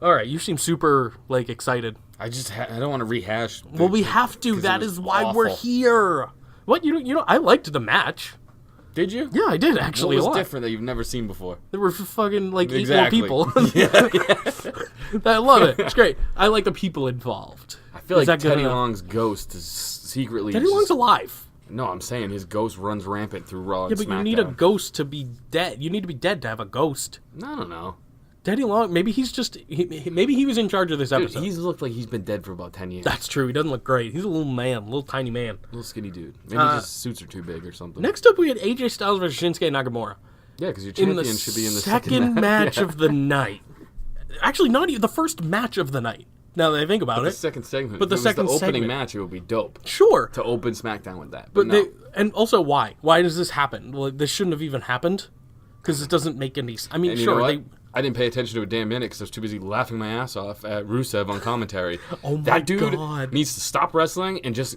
All right, you seem super, excited. I don't want to rehash. Well, we have to. That is why we're awful. here. What? You know, I liked the match. Did you? Yeah, I did actually What a was lot. different that you've never seen before? There were fucking Exactly. 8 more people. I love it. It's great. I like the people involved. I feel Is like that good Teddy enough? Long's ghost is secretly. Teddy just- Long's alive. No, I'm saying his ghost runs rampant through Raw Yeah, and but you need a SmackDown. ghost to be dead. You need to be dead to have a ghost. I don't know. Teddy Long, maybe he's just, maybe he was in charge of this Dude, episode. he's looked like he's been dead for about 10 years. That's true. He doesn't look great. He's a little man, little tiny man. Little skinny dude. Maybe his suits are too big or something. Next up, we had AJ Styles versus Shinsuke Nakamura. Yeah, because your In champion the should be in the second match Yeah. of the night. Actually, not even the first match of the night. Now that I think about The it. second segment. But the if it was second the opening segment. match, it would be dope Sure. to open SmackDown with that. But no. and also why? Why does this happen? Well, this shouldn't have even happened because it doesn't make any. I mean, And you know sure, what? I didn't pay attention to a damn minute because I was too busy laughing my ass off at Rusev on commentary. Oh my that dude God. needs to stop wrestling and just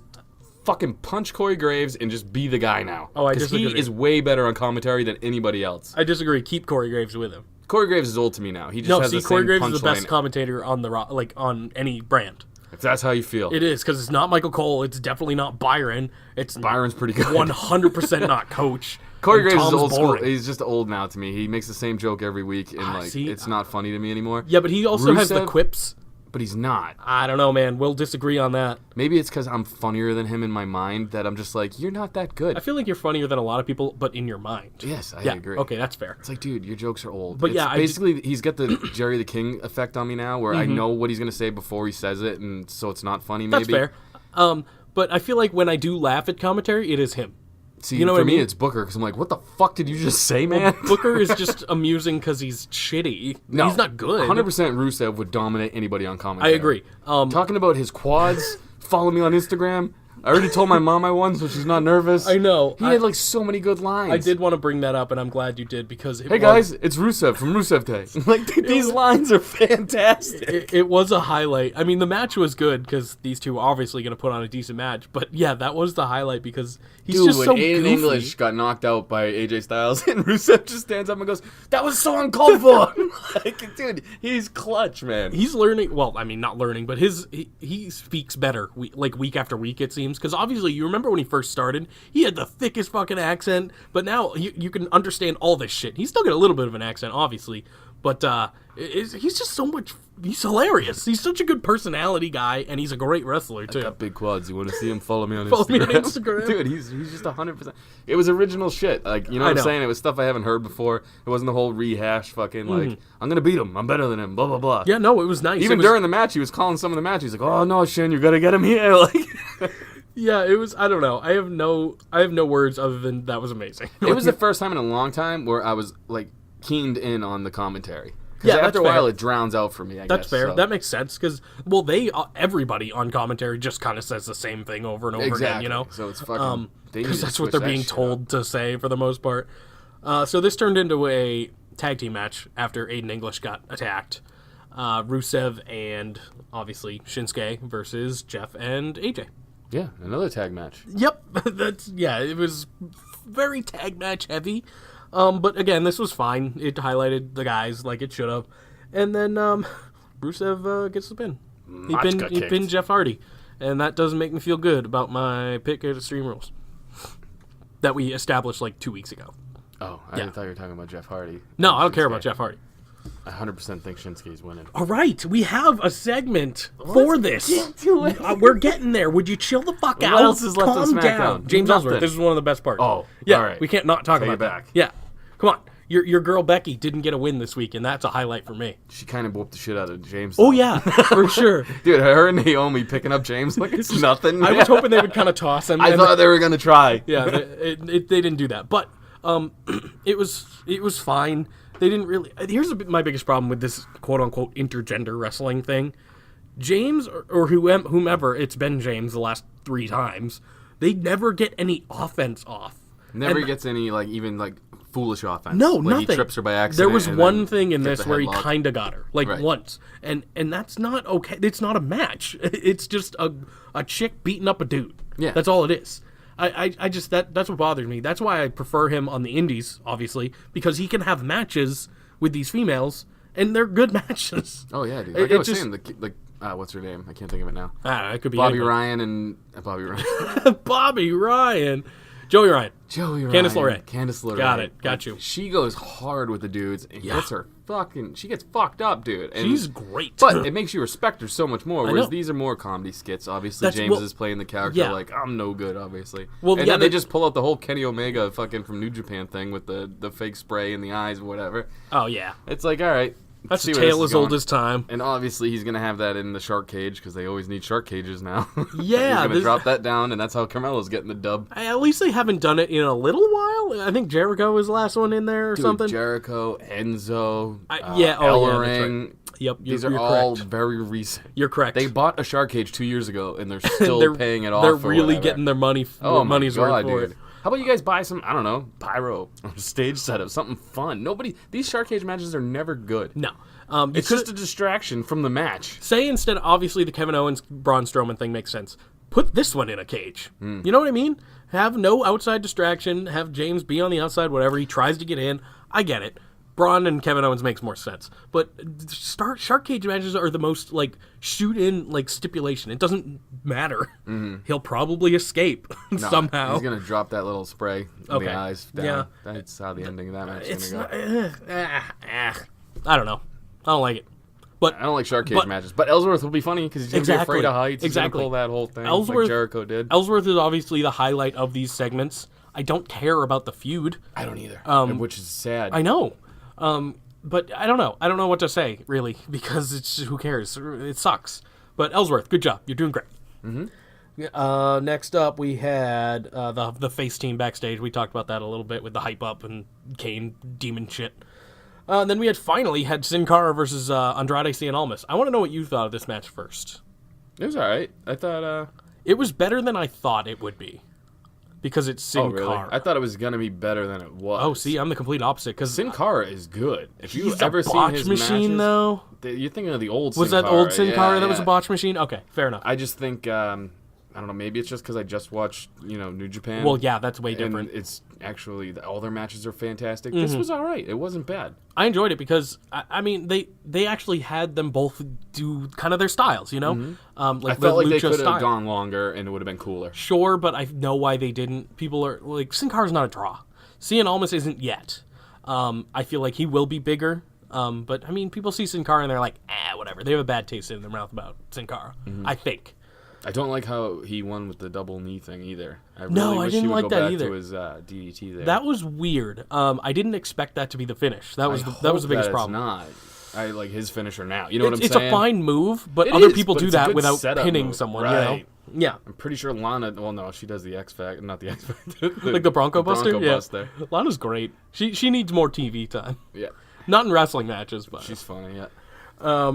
fucking punch Corey Graves and just be the guy now. Oh, I Because he disagree. is way better on commentary than anybody else. I disagree. Keep Corey Graves with him. Corey Graves is old to me now. He just No, has see, the Corey same Graves is the best punchline. commentator on the on any brand. If that's how you feel. It is because it's not Michael Cole. It's definitely not Byron. It's Byron's pretty good. 100% not Coach. Corey And Graves is Tom's old school. boring. He's just old now to me. He makes the same joke every week, and see, it's not funny to me anymore. Yeah, but he also has the Rusev- quips. But he's not. I don't know, man. We'll disagree on that. Maybe it's because I'm funnier than him in my mind that I'm just like, you're not that good. I feel like you're funnier than a lot of people, but in your mind. Yes, I Yeah. agree. Okay, that's fair. It's like, dude, your jokes are old. But It's yeah, basically, he's got the Jerry the King effect on me now, where I know what he's gonna say before he says it, and so it's not funny. Maybe That's fair. But I feel like when I do laugh at commentary, it is him. See, You know for what I me, mean? it's Booker because I'm like, what the fuck did you just say, man? Booker is just amusing because he's shitty. He's not good. 100% Rusev would dominate anybody on I commentary. agree. Talking about his quads follow me on Instagram. I already told my mom I won, so she's not nervous. I know. He had like so many good lines. I did want to bring that up, and I'm glad you did because Hey guys, it's Rusev from Rusev Day. Like these lines are fantastic. It was a highlight. I mean, the match was good because these two are obviously going to put on a decent match. But yeah, that was the highlight because he's just so when Aiden goofy. English got knocked out by AJ Styles, and Rusev just stands up and goes, "That was so uncalled for." Like, dude, he's clutch, man. He's learning. Well, I mean, not learning, but he speaks better, week after week. It seems because obviously you remember when he first started, he had the thickest fucking accent, but now you can understand all this shit. He's still got a little bit of an accent, obviously, but he's just so much. He's hilarious. He's such a good personality guy, and he's a great wrestler too. I got big quads. You want to see him? Follow me on Follow Instagram. me on Instagram. Dude, he's just 100%. It was original shit. Like, you know what I'm saying? It was stuff I haven't heard before. It wasn't the whole rehash fucking like, I'm gonna beat him. I'm better than him. Blah blah blah. Yeah, no, it was nice. Even during the match, he was calling some of the match. He's like, "Oh no, Shin, you gotta get him here." Like. Yeah, it was. I don't know. I have no words other than that was amazing. It was the first time in a long time where I was like keened in on the commentary. Yeah, after a that's while fair. it drowns out for me. I That's guess, fair. so. That makes sense because everybody on commentary just kind of says the same thing over and over again. You know, So it's fucking. because that's what they're being told to say for the most part. So this turned into a tag team match after Aiden English got attacked. Rusev and obviously Shinsuke versus Jeff and AJ. Yeah, another tag match. Yep, it was very tag match heavy. But again, this was fine. It highlighted the guys like it should have. And then Rusev gets the pin. He pinned Jeff Hardy. And that doesn't make me feel good about my pick at Extreme Rules that we established like 2 weeks ago. Oh, I thought you were talking about Jeff Hardy. No, I don't care about Jeff Hardy. I 100% think Shinsuke's winning. All right, we have a segment for this. Get to it. We're getting there. Would you chill the fuck out? What else is left on Calm SmackDown? down. James Nothing. Ellsworth. This is one of the best parts. Oh, yeah. all right. We can't not talk Take about it back. that. Yeah, come on. Your girl Becky didn't get a win this week, and that's a highlight for me. She kind of whooped the shit out of James. Oh though. yeah, for sure. Dude, her and Naomi picking up James like it's nothing. I was hoping they would kind of toss him. I thought they were gonna try. Yeah, they didn't do that, but it was fine. They didn't really. Here's my biggest problem with this quote unquote intergender wrestling thing. James or whomever, it's been James the last 3 times. They never get any offense off. Never gets any like even like foolish offense. No, like, nothing. He trips her by accident. There was and one then thing in gets this a where he headlock. kind of got her, like Right. once, and that's not okay. It's not a match. It's just a chick beating up a dude. Yeah. That's all it is. I just that's what bothers me. That's why I prefer him on the indies, obviously, because he can have matches with these females, and they're good matches. Oh yeah, dude. Like I was saying, what's her name? I can't think of it now. It could be Bobby anybody. Ryan and Bobby Ryan. Bobby Ryan, Joey Ryan. Joey Ryan. Candice LeRae. Candice LeRae. Got it. Got you. She goes hard with the dudes and gets her she gets fucked up, dude. And, She's great. But it makes you respect her so much more, whereas know. these are more comedy skits. Obviously, James is playing the character like, I'm no good, obviously. Well, and yeah, then they just pull out the whole Kenny Omega fucking from New Japan thing with the fake spray in the eyes or whatever. Oh, yeah. It's like, all right. That's see a where this tale is as old going. as time. And obviously, he's going to have that in the shark cage because they always need shark cages now. Yeah, he's going to drop that down, and that's how Carmelo's getting the dub. At least they haven't done it in a little while. I think Jericho was the last one in there or something. Jericho, Enzo, That's Ellering. right. Yep, These you're are all correct. very recent. You're correct. They bought a shark cage 2 years ago, and they're still paying it off. They're or really whatever. getting their money. Oh money's my God, worth for dude. it. How about you guys buy some, I don't know, pyro or stage setup, something fun? These shark cage matches are never good. No. It's just a distraction from the match. Say instead, obviously, the Kevin Owens, Braun Strowman thing makes sense. Put this one in a cage. You know what I mean? Have no outside distraction. Have James be on the outside, whatever. He tries to get in. I get it. Braun and Kevin Owens makes more sense. But shark cage matches are the most, like, shoot-in, like, stipulation. It doesn't matter. He'll probably escape somehow. He's going to drop that little spray in the eyes down. Yeah. That's how the ending of that match is It's going to go. I don't know. I don't like it. But I don't like shark cage matches. But Ellsworth will be funny because he's going to be afraid of heights. He's going to pull that whole thing like Jericho did. Ellsworth is obviously the highlight of these segments. I don't care about the feud. I don't either, which is sad. I know. But I don't know. I don't know what to say, really, because it's who cares? It sucks. But Ellsworth, good job. You're doing great. Next up, we had the face team backstage. We talked about that a little bit with the hype up and Kane demon shit. Then we finally had Sin Cara versus Andrade Cien Almas. I want to know what you thought of this match first. It was all right. I thought. It was better than I thought it would be. Because it's Sin Oh, really? Cara. I thought it was gonna be better than it was. Oh, see, I'm the complete opposite. Because Sin Cara is good. If you've he's ever a seen botch his machine, matches, though. You're thinking of the old. Was Sin that Cara. old Sin Cara that was a yeah. botch machine? Okay, fair enough. I just think I don't know. Maybe it's just because I just watched New Japan. Well, yeah, that's way different. And it's actually all their matches are fantastic. This was all right. It wasn't bad. I enjoyed it because I mean they actually had them both do kind of their styles, you know. Like I felt like they lucha could style. have gone longer and it would have been cooler. Sure, but I know why they didn't. People are like, Sin Cara's not a draw. Cien Almas isn't yet. I feel like he will be bigger. But I mean, people see Sin Cara and they're like, whatever. They have a bad taste in their mouth about Sin Cara. I think. I don't like how he won with the double knee thing either. I really No, I wish didn't he would like go that back either. to his DDT there. That was weird. I didn't expect that to be the finish. That was the biggest it's problem. not. I like his finisher now. You know what I'm It's saying? a fine move, but It other is, people but do it's a that good without setup pinning move. someone. Right. You know? Yeah. I'm pretty sure Lana. Well, no, she does the X Factor, not the X Factor. Like the Bronco Buster? Bronco Yeah. Buster. Lana's great. She needs more TV time. Yeah, Not in wrestling matches, but. she's funny. Yeah.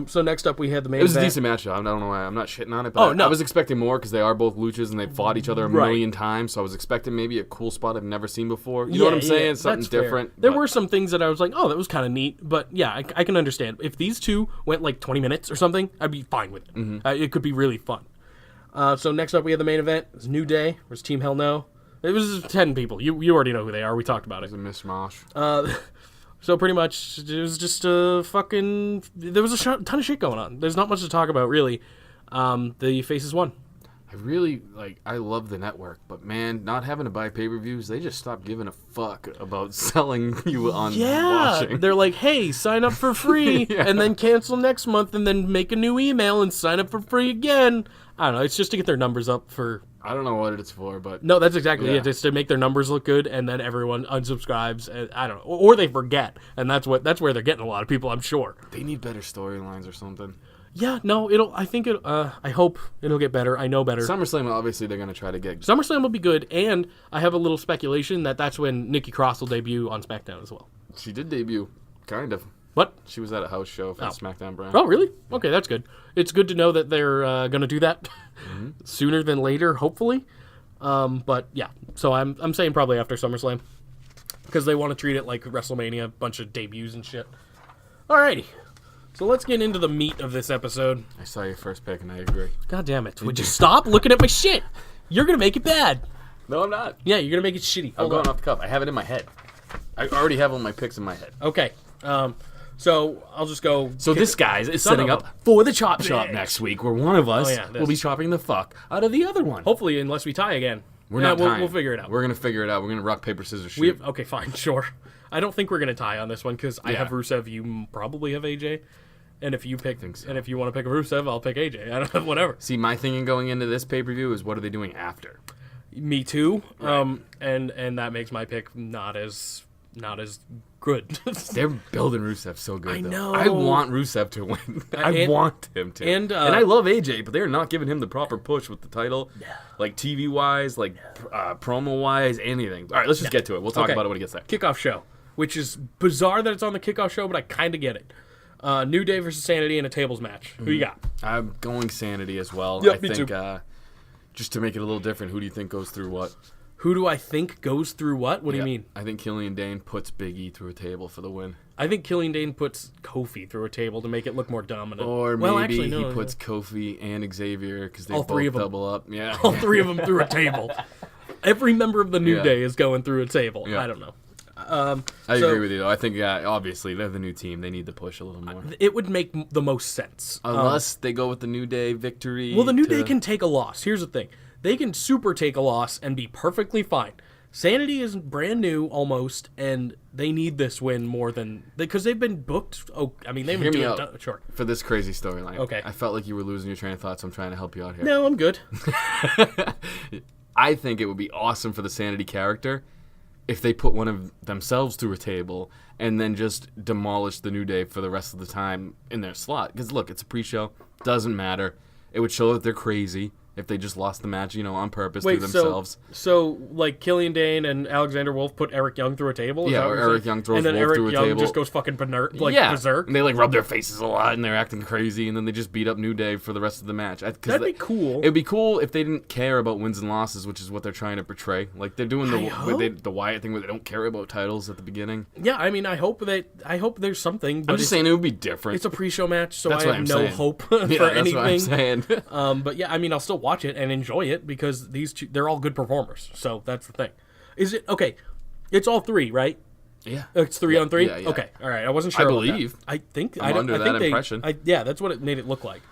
So next up we had the main It was a event. decent match, though. I don't know why. I'm not shitting on it, but Oh, no. I was expecting more because they are both luchas and they fought each other a Right. million times. So I was expecting maybe a cool spot I've never seen before. You know what I'm saying? Something that's fair. different. There but were some things that I was like, oh, that was kind of neat. But yeah, I can understand. If these two went like 20 minutes or something, I'd be fine with it. It could be really fun. So next up we had the main event. It was New Day versus Team Hell No. It was 10 people. You already know who they are. We talked about it. It was a mishmash. So pretty much, it was just a fucking... There was a ton of shit going on. There's not much to talk about, really. The Faces won. I really, I love the network, but man, not having to buy pay-per-views, they just stopped giving a fuck about selling you on watching. They're like, hey, sign up for free, Yeah. and then cancel next month, and then make a new email and sign up for free again. I don't know. It's just to get their numbers up for... I don't know what it's for, but... No, that's exactly Yeah. it. It's to make their numbers look good, and then everyone unsubscribes. And, I don't know, or they forget, and that's where they're getting a lot of people. I'm sure. They need better storylines or something. Yeah, no, I hope it'll get better. I know better. SummerSlam, obviously, they're going to try to get... SummerSlam will be good, and I have a little speculation that that's when Nikki Cross will debut on SmackDown as well. She did debut, kind of. What? She was at a house show for the SmackDown brand. Oh, really? Okay, that's good. It's good to know that they're going to do that sooner than later, hopefully. But yeah, so I'm saying probably after SummerSlam because they want to treat it like WrestleMania, a bunch of debuts and shit. Alrighty, so let's get into the meat of this episode. I saw your first pick, and I agree. God damn it! Would you stop looking at my shit? You're gonna make it bad. No, I'm not. Yeah, you're gonna make it shitty. I'm going off the cuff. I have it in my head. I already have all my picks in my head. Okay. So I'll just go. So this guy is Son setting of up a for the chop shop bitch. next week, where one of us Oh, yeah, will be chopping the fuck out of the other one. Hopefully, unless we tie again. We're not tying. We'll figure it out. We're gonna figure it out. We're gonna rock paper scissors shoot. We have, okay, fine, sure. I don't think we're gonna tie on this one because I Yeah. have Rusev. You probably have AJ, and if you pick, think so. and if you want to pick a Rusev, I'll pick AJ. I don't know, whatever. See, my thinking going into this pay per view is what are they doing after? Me too. Right. And that makes my pick not as good. They're building Rusev so good. I though. know. I want Rusev to win. I And- want him to. and, And I love AJ, but they're not giving him the proper push with the title. Like TV wise, like promo wise, anything. All right, let's just get to it. We'll talk Okay. about it when it gets there. Kickoff show, which is bizarre that it's on the kickoff show, but I kind of get it. New Day versus Sanity in a tables match. Who you got? I'm going Sanity as well. Yep, I me think too. just to make it a little different, who do you think goes through what? Who do I think goes through what? What do you mean? I think Killian Dane puts Big E through a table for the win. I think Killian Dane puts Kofi through a table to make it look more dominant. Or maybe well, actually, no, he puts Kofi and Xavier because they All both three of 'em. double up. Yeah. all three of them through a table. Every member of the New Yeah. Day is going through a table. Yeah. I don't know. I agree with you, though. I think, obviously, they're the new team. They need to push a little more. It would make the most sense. Unless they go with the New Day victory. Well, the New Day can take a loss. Here's the thing. They can super take a loss and be perfectly fine. Sanity is brand new almost, and they need this win more than... Because they've been booked... Oh, I mean, they've been Hear me doing... out. Sure. For this crazy storyline. Okay. I felt like you were losing your train of thought, so I'm trying to help you out here. No, I'm good. I think it would be awesome for the Sanity character if they put one of themselves through a table and then just demolish the New Day for the rest of the time in their slot. Because, look, it's a pre-show. Doesn't matter. It would show that they're crazy. if they just lost the match, on purpose to themselves. So like Killian Dane and Alexander Wolf put Eric Young through a table? Yeah, or Eric Young throws Wolf through a table. And then Eric Young just goes fucking berserk? And they like rub their faces a lot and they're acting crazy and then they just beat up New Day for the rest of the match. That'd be cool. It would be cool if they didn't care about wins and losses, which is what they're trying to portray. Like they're doing the Wyatt thing where they don't care about titles at the beginning. Yeah, I mean, I hope there's something. But I'm just saying it would be different. It's a pre-show match, so that's I have no hope for anything. That's what I'm saying. But yeah, I mean, I'll still watch it and enjoy it because they're all good performers. So that's the thing. Is it okay? It's all three, right? Yeah. It's 3 on 3? Yeah. Okay. All right. I wasn't sure. I believe. I think I'm under that impression. Yeah, that's what it made it look like.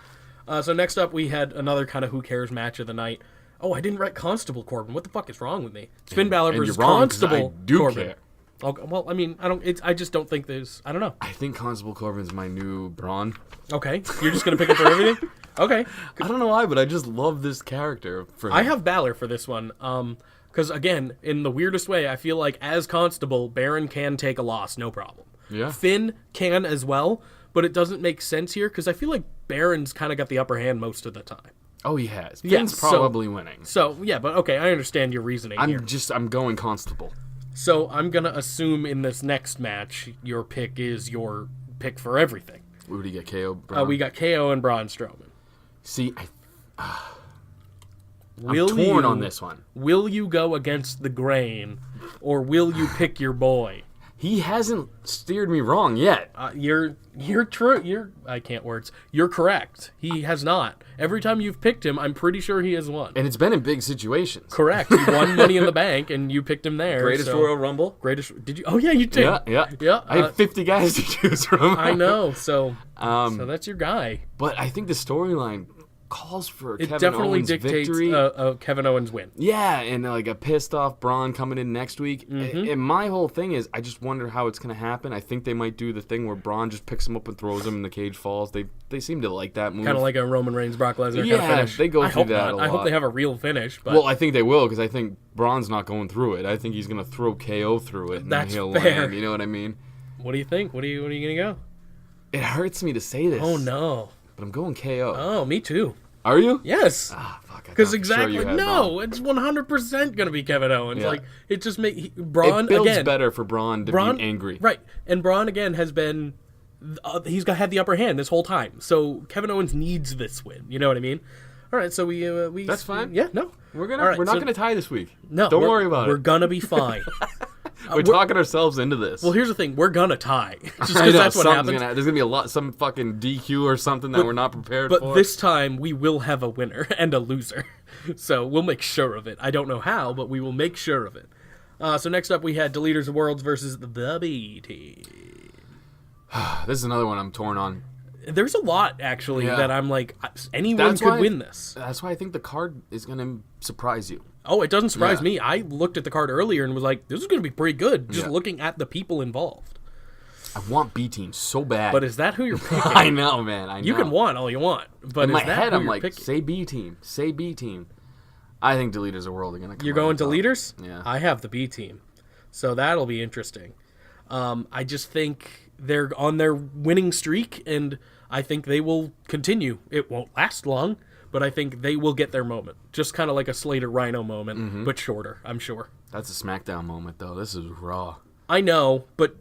So next up, we had another kind of who cares match of the night. Oh, I didn't write Constable Corbin. What the fuck is wrong with me? It's Finn Balor versus Constable Corbin. Care. Okay, well, I mean, I just don't think there's. I don't know. I think Constable Corbin's my new Braun. Okay, you're just gonna pick him for everything. Okay. I don't know why, but I just love this character. For him. I have Balor for this one. Because again, in the weirdest way, I feel like as Constable, Baron can take a loss, no problem. Yeah. Finn can as well, but it doesn't make sense here because I feel like Baron's kind of got the upper hand most of the time. Oh, he has. Finn's probably winning. So yeah, but okay, I understand your reasoning here. I'm going Constable. So I'm gonna assume in this next match, your pick is your pick for everything. Who do you get? KO? Braun? We got KO and Braun Strowman. See, I'm torn on this one. Will you go against the grain, or will you pick your boy? He hasn't steered me wrong yet. You're true. I can't words. You're correct. He has not. Every time you've picked him, I'm pretty sure he has won. And it's been in big situations. Correct. He won Money in the Bank, and you picked him there. Greatest Royal Rumble. Did you? Oh yeah, you did. Yeah. I had 50 guys to choose from. I know. So that's your guy. But I think the storyline calls for it Kevin definitely Owens' dictates victory. A Kevin Owens win. Yeah, and like a pissed off Braun coming in next week. And my whole thing is, I just wonder how it's going to happen. I think they might do the thing where Braun just picks him up and throws him and the cage falls. They seem to like that move. Kind of like a Roman Reigns Brock Lesnar kind of finish. They go through that a lot. I hope they have a real finish. But well, I think they will because I think Braun's not going through it. I think he's going to throw KO through it. And that's he'll fair. Land, you know what I mean? What do you think? What are you going to go? It hurts me to say this. Oh no! But I'm going KO. Oh, me too. Are you? Yes. Ah, fuck. Because exactly, no, it's 100% going to be Kevin Owens. Yeah. Like, it just Braun, it builds again. better for Braun to be angry. Right. And Braun, again, has been, had the upper hand this whole time. So Kevin Owens needs this win. You know what I mean? All right, so we That's fine. Yeah, no. We're not going to tie this week. No. Don't worry about it. We're going to be fine. We're talking ourselves into this. Well, here's the thing. We're going to tie. Just because that's what happens. There's going to be some fucking DQ or something that we're not prepared for. But this time, we will have a winner and a loser. So we'll make sure of it. I don't know how, but we will make sure of it. So next up, we had Deleters of Worlds versus the B Team. This is another one I'm torn on. There's a lot, actually, that I'm like, anyone could win this. That's why I think the card is going to surprise you. Oh, it doesn't surprise me. I looked at the card earlier and was like, this is going to be pretty good, just looking at the people involved. I want B Team so bad. But is that who you're picking? I know, man. I know. You can want all you want. But in my head, I'm like, picking? say B Team. Say B Team. I think Deleters of World are going to come. You're going Deleters? Yeah. I have the B Team. So that'll be interesting. I just think they're on their winning streak, and I think they will continue. It won't last long, but I think they will get their moment. Just kind of like a Slater Rhino moment, but shorter, I'm sure. That's a SmackDown moment, though. This is Raw. I know, but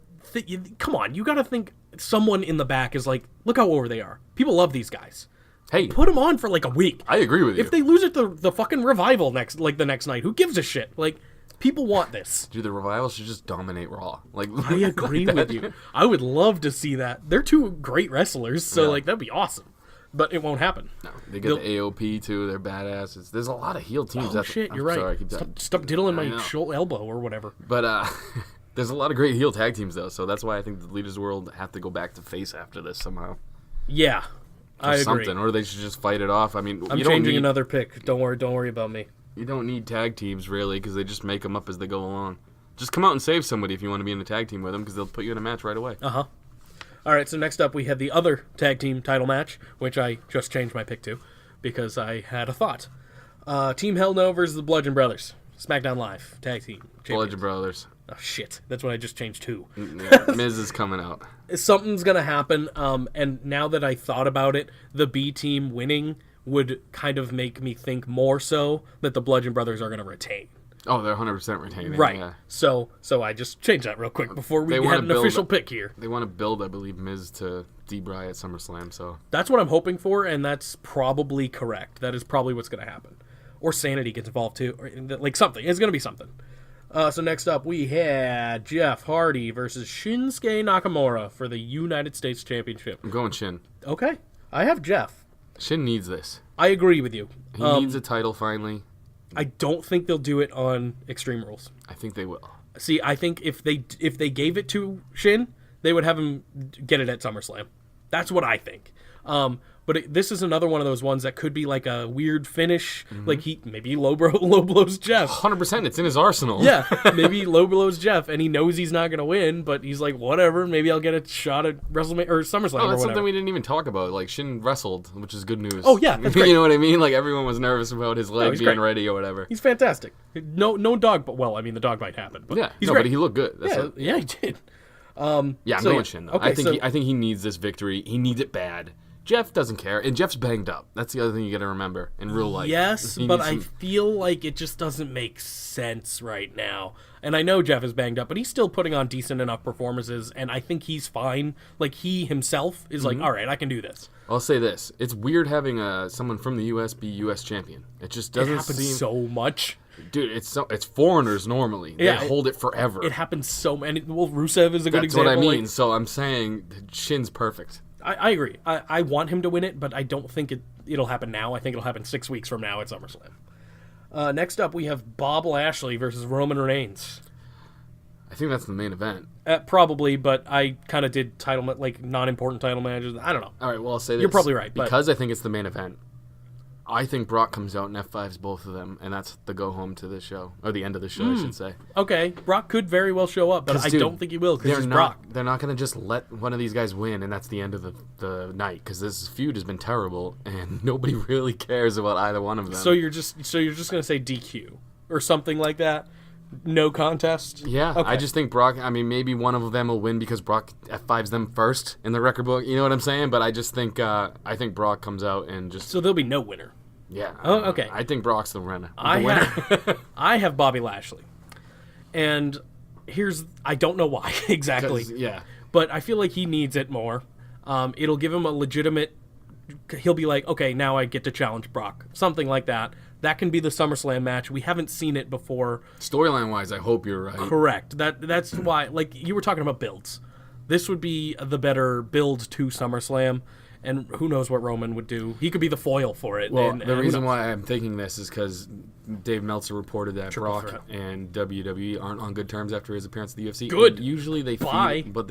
come on. You got to think someone in the back is like, look how over they are. People love these guys. Hey. Put them on for like a week. I agree with you. If they lose it the fucking Revival the next night, who gives a shit? Like, people want this. Dude, the Revival should just dominate Raw. Like, I agree with you. I would love to see that. They're two great wrestlers, so like that'd be awesome. But it won't happen. No, they get the AOP too. They're badasses. There's a lot of heel teams. Oh shit, you're right. Sorry, stop diddling my elbow or whatever. But there's a lot of great heel tag teams though, so that's why I think the Leaders of the World have to go back to face after this somehow. Yeah, I agree. Or they should just fight it off. I mean, I'm changing another pick. Don't worry about me. You don't need tag teams really, because they just make them up as they go along. Just come out and save somebody if you want to be in a tag team with them, because they'll put you in a match right away. All right, so next up we had the other tag team title match, which I just changed my pick to because I had a thought. Team Hell No versus the Bludgeon Brothers. SmackDown Live tag team champions. Bludgeon Brothers. Oh, shit. That's what I just changed to. Miz is coming out. Something's going to happen, and now that I thought about it, the B team winning would kind of make me think more so that the Bludgeon Brothers are going to retain. Oh, they're 100% retaining. Right. Yeah. So I just changed that real quick before we had an official pick here. They want to build, I believe, Miz to D-Bry at SummerSlam. So that's what I'm hoping for, and that's probably correct. That is probably what's going to happen. Or Sanity gets involved too, or like something. It's going to be something. So next up, we had Jeff Hardy versus Shinsuke Nakamura for the United States Championship. I'm going Shin. Okay, I have Jeff. Shin needs this. I agree with you. He needs a title finally. I don't think they'll do it on Extreme Rules. I think they will. See, I think if they gave it to Shin, they would have him get it at SummerSlam. That's what I think. But this is another one of those ones that could be like a weird finish. Like maybe low blows Jeff. 100%. It's in his arsenal. Yeah, maybe low blows Jeff, and he knows he's not going to win, but he's like, whatever. Maybe I'll get a shot at WrestleMania or SummerSlam. Oh, that's something we didn't even talk about. Like Shin wrestled, which is good news. Oh yeah, that's great. You know what I mean? Like everyone was nervous about his leg being ready or whatever. He's fantastic. No dog, but well, I mean the dog might happen. But yeah, he's great. But he looked good. Yeah, he did. I'm going Shin though. Okay, I think he needs this victory. He needs it bad. Jeff doesn't care, and Jeff's banged up. That's the other thing you got to remember in real life. Yes, but I feel like it just doesn't make sense right now. And I know Jeff is banged up, but he's still putting on decent enough performances, and I think he's fine. Like, he himself is like, all right, I can do this. I'll say this. It's weird having someone from the U.S. be U.S. champion. It just doesn't happens so much. Dude, it's foreigners normally. They hold it forever. It happens so many. Well, Rusev is a good example. That's what I mean. So I'm saying Shin's perfect. I agree. I want him to win it, but I don't think it'll happen now. I think it'll happen 6 weeks from now at SummerSlam. Next up, we have Bob Lashley versus Roman Reigns. I think that's the main event. Probably, but I kind of did non-important title matches. I don't know. All right, well, I'll say this. You're probably right. Because I think it's the main event, I think Brock comes out and F5s both of them, and that's the go-home to the show. Or the end of the show, I should say. Okay, Brock could very well show up, but I don't think he will because he's Brock. They're not going to just let one of these guys win, and that's the end of the night, because this feud has been terrible, and nobody really cares about either one of them. So you're just going to say DQ or something like that? No contest? Yeah, okay. I just think Brock, maybe one of them will win because Brock F5s them first in the record book, you know what I'm saying? But I just think, Brock comes out and just... So there'll be no winner? Yeah. Oh, okay. I think Brock's the winner. I have Bobby Lashley. And I don't know why exactly. Yeah. But I feel like he needs it more. It'll give him a legitimate... He'll be like, okay, now I get to challenge Brock. Something like that. That can be the SummerSlam match. We haven't seen it before. Storyline-wise, I hope you're right. Correct. That's why, like, you were talking about builds. This would be the better build to SummerSlam, and who knows what Roman would do. He could be the foil for it. Well, the reason why I'm thinking this is because Dave Meltzer reported that Brock and WWE aren't on good terms after his appearance at the UFC. Good. And usually they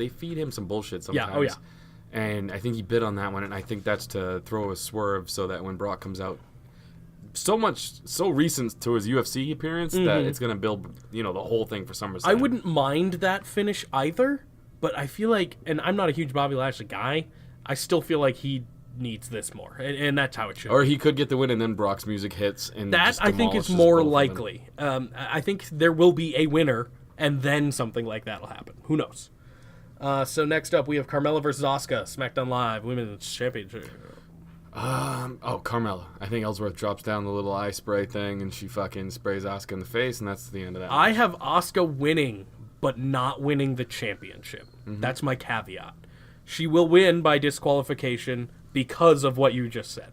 feed him some bullshit sometimes. Yeah, oh yeah. And I think he bid on that one, and I think that's to throw a swerve so that when Brock comes out, so recent to his UFC appearance that it's going to build, the whole thing for SummerSlam. I wouldn't mind that finish either, but I feel like, and I'm not a huge Bobby Lashley guy, I still feel like he needs this more, and that's how it should. Or he could get the win, and then Brock's music hits, and that I think is more likely. I think there will be a winner, and then something like that will happen. Who knows? So next up, we have Carmella versus Asuka, SmackDown Live Women's Championship. Carmella. I think Ellsworth drops down the little eye spray thing, and she fucking sprays Asuka in the face, and that's the end of that. I have Asuka winning, but not winning the championship. That's my caveat. She will win by disqualification because of what you just said.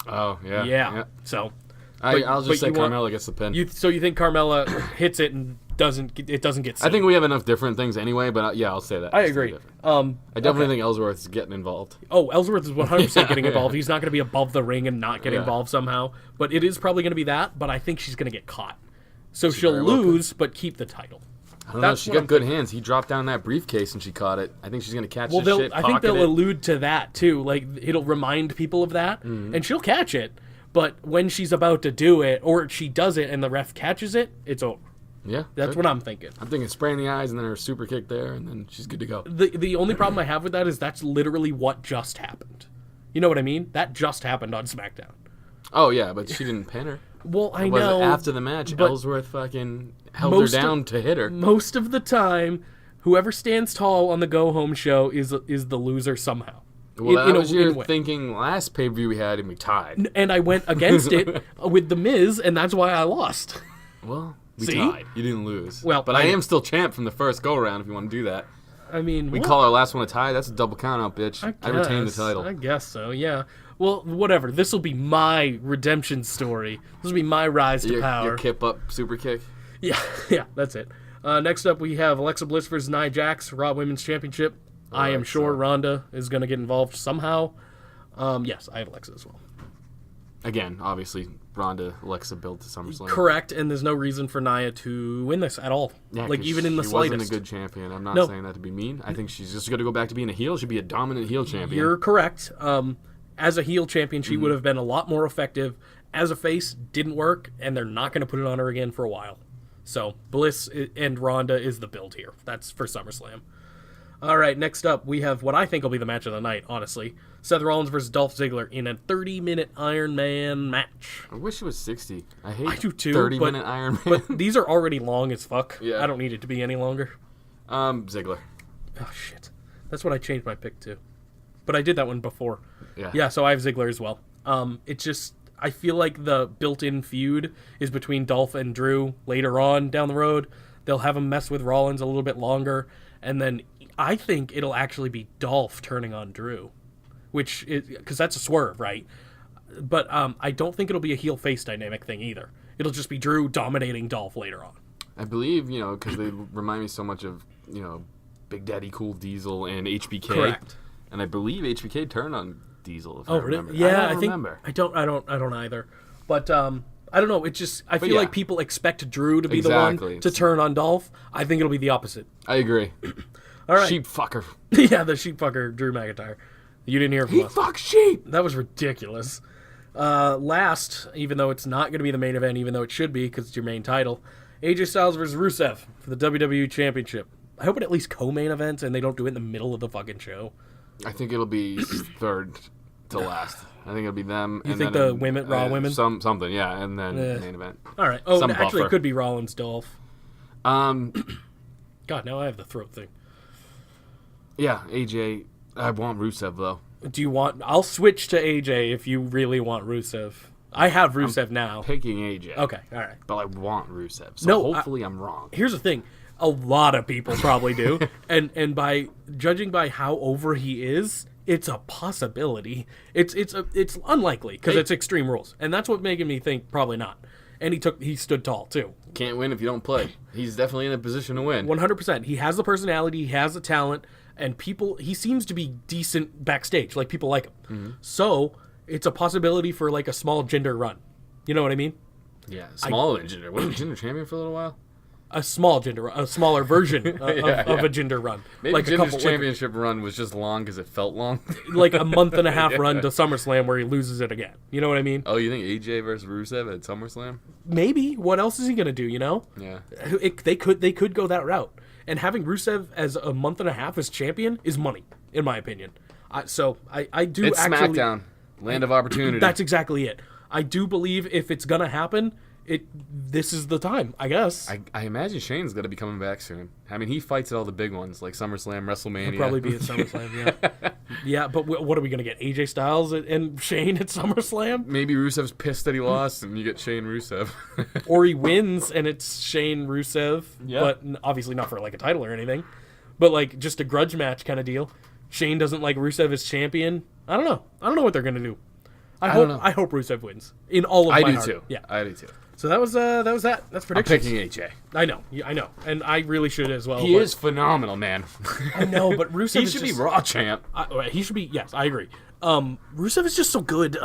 Oh, yeah. Yeah. So, I'll just say Carmella gets the pin. So you think Carmella hits it and doesn't get seen? I think we have enough different things anyway, but yeah, I'll say that. I agree. I definitely think Ellsworth's getting involved. Oh, Ellsworth is 100% getting involved. He's not going to be above the ring and not get involved somehow. But it is probably going to be that, but I think she's going to get caught. So she'll lose, but keep the title. I don't know. She got good hands. He dropped down that briefcase and she caught it. I think she's going to catch this shit, I think they'll allude to that, too. Like, it'll remind people of that, and she'll catch it. But when she's about to do it, or she does it and the ref catches it, it's over. Yeah. That's what I'm thinking. I'm thinking spraying the eyes and then her super kick there, and then she's good to go. The only problem I have with that is that's literally what just happened. You know what I mean? That just happened on SmackDown. Oh, yeah, but she didn't pin her. Well, I know. After the match, Ellsworth fucking held her down to hit her. Most of the time, whoever stands tall on the go-home show is the loser somehow. Well, that was in a your way. thinking last pay-per-view we had, and we tied. And I went against it with The Miz, and that's why I lost. Well, we See? tied. You didn't lose. Well, but I am still champ from the first go-around, if you want to do that. I mean, We call our last one a tie. That's a double count-out, bitch. I retained the title. I guess so, yeah. Well, whatever. This will be my redemption story. This will be my rise to power. Your kip up super kick? Yeah, that's it. Next up, we have Alexa Bliss versus Nia Jax, Raw Women's Championship. I am sure Ronda is going to get involved somehow. Yes, I have Alexa as well. Again, obviously, Ronda, Alexa built to SummerSlam. Correct, and there's no reason for Nia to win this at all. Yeah, like, even in the she slightest. wasn't a good champion. I'm not saying that to be mean. I think she's just going to go back to being a heel. She'd be a dominant heel champion. You're correct. As a heel champion, she would have been a lot more effective. As a face, didn't work, and they're not going to put it on her again for a while. So, Bliss and Ronda is the build here. That's for SummerSlam. All right, next up, we have what I think will be the match of the night, honestly. Seth Rollins versus Dolph Ziggler in a 30-minute Iron Man match. I wish it was 60. I hate I do too, 30-minute Iron Man. But these are already long as fuck. Yeah. I don't need it to be any longer. Ziggler. Oh, shit. That's what I changed my pick to. But I did that one before. Yeah. Yeah, so I have Ziggler as well. It's just, I feel like the built-in feud is between Dolph and Drew later on down the road. They'll have him mess with Rollins a little bit longer, and then I think it'll actually be Dolph turning on Drew, which is, because that's a swerve, right? But I don't think it'll be a heel-face dynamic thing either. It'll just be Drew dominating Dolph later on. I believe, because they remind me so much of, Big Daddy Cool Diesel and HBK. Correct. And I believe HBK turned on Diesel, if I Really? remember. Yeah, I don't remember. I don't either. But I don't know. It just, I feel like people expect Drew to be the one to turn on Dolph. I think it'll be the opposite. I agree. All right. Sheep fucker. Yeah, the sheep fucker, Drew McIntyre. You didn't hear from us. He fucks sheep. That was ridiculous. Last, even though it's not going to be the main event, even though it should be because it's your main title, AJ Styles versus Rusev for the WWE Championship. I hope it at least co-main events and they don't do it in the middle of the fucking show. I think it'll be third to last. I think it'll be them. You and think then the women, Raw women? Something, yeah, and then main event. All right. Oh, Some actually, buffer. it could be Rollins Dolph. God, now I have the throat thing. yeah, AJ. I want Rusev though. Do you want... I'll switch to AJ if you really want Rusev. I have Rusev now. Picking AJ. Okay, all right. But I want Rusev. So No, hopefully I'm wrong. Here's the thing. A lot of people probably do. and by judging by how over he is, it's a possibility. It's unlikely because it's Extreme Rules. And that's what making me think probably not. And he stood tall too. Can't win if you don't play. He's definitely in a position to win. 100%. He has the personality, he has the talent, and he seems to be decent backstage. Like, people like him. Mm-hmm. So, it's a possibility for, like, a small Jinder run. You know what I mean? Yeah, smaller than Jinder. Wasn't Jinder champion for a little while? A small Jinder, a smaller version of a Jinder run. Maybe like Jinder's championship run was just long because it felt long. Like a month and a half run to SummerSlam where he loses it again. You know what I mean? Oh, you think AJ versus Rusev at SummerSlam? Maybe. What else is he going to do, you know? Yeah. They could go that route. And having Rusev as a month and a half as champion is money, in my opinion. I do It's actually... SmackDown. Land of opportunity. That's exactly it. I do believe if it's going to happen... This is the time, I guess. I imagine Shane's going to be coming back soon. I mean, he fights at all the big ones, like SummerSlam, WrestleMania. He'll probably be at SummerSlam, yeah. Yeah, but what are we going to get? AJ Styles and Shane at SummerSlam? Maybe Rusev's pissed that he lost, and you get Shane Rusev. Or he wins, and it's Shane Rusev, but obviously not for, like, a title or anything. But, like, just a grudge match kind of deal. Shane doesn't like Rusev as champion. I don't know. I don't know what they're going to do. I hope Rusev wins. In all of my heart. I do, too. Yeah. I do, too. So that was that. That's predictions. I'm picking AJ. I know, and I really should as well. He is phenomenal, man. I know, but Rusev He should be Raw champ. He should be. Yes, I agree. Rusev is just so good,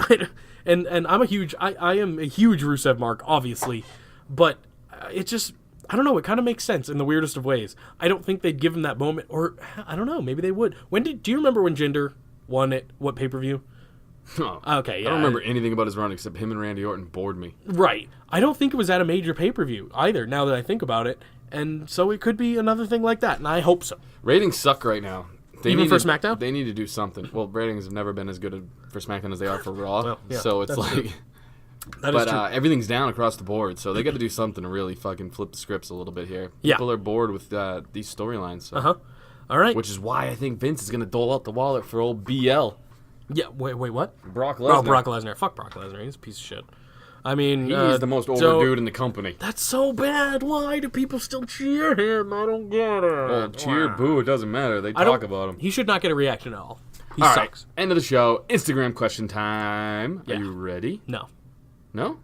and I'm I am a huge Rusev mark, obviously, but it just, I don't know. It kind of makes sense in the weirdest of ways. I don't think they'd give him that moment, or I don't know. Maybe they would. Do you remember when Jinder won it? What pay-per-view? Oh, Okay, yeah. I don't remember anything about his run except him and Randy Orton bored me. Right. I don't think it was at a major pay-per-view either, now that I think about it. And so it could be another thing like that, and I hope so. Ratings suck right now. Even for SmackDown? They need to do something. Well, ratings have never been as good for SmackDown as they are for Raw. Well, yeah, so it's like... true. That is true. Everything's down across the board, so they got to do something to really fucking flip the scripts a little bit here. Yeah. People are bored with these storylines. So. Uh-huh. All right. Which is why I think Vince is going to dole out the wallet for old BL. Yeah, wait, what? Brock Lesnar. Oh, Brock Lesnar. Fuck Brock Lesnar. He's a piece of shit. I mean... He's the most over dude in the company. That's so bad. Why do people still cheer him? I don't get it. Well, cheer, boo, it doesn't matter. They talk about him. He should not get a reaction at all. He all sucks. Right, end of the show. Instagram question time. Yeah. Are you ready? No. No?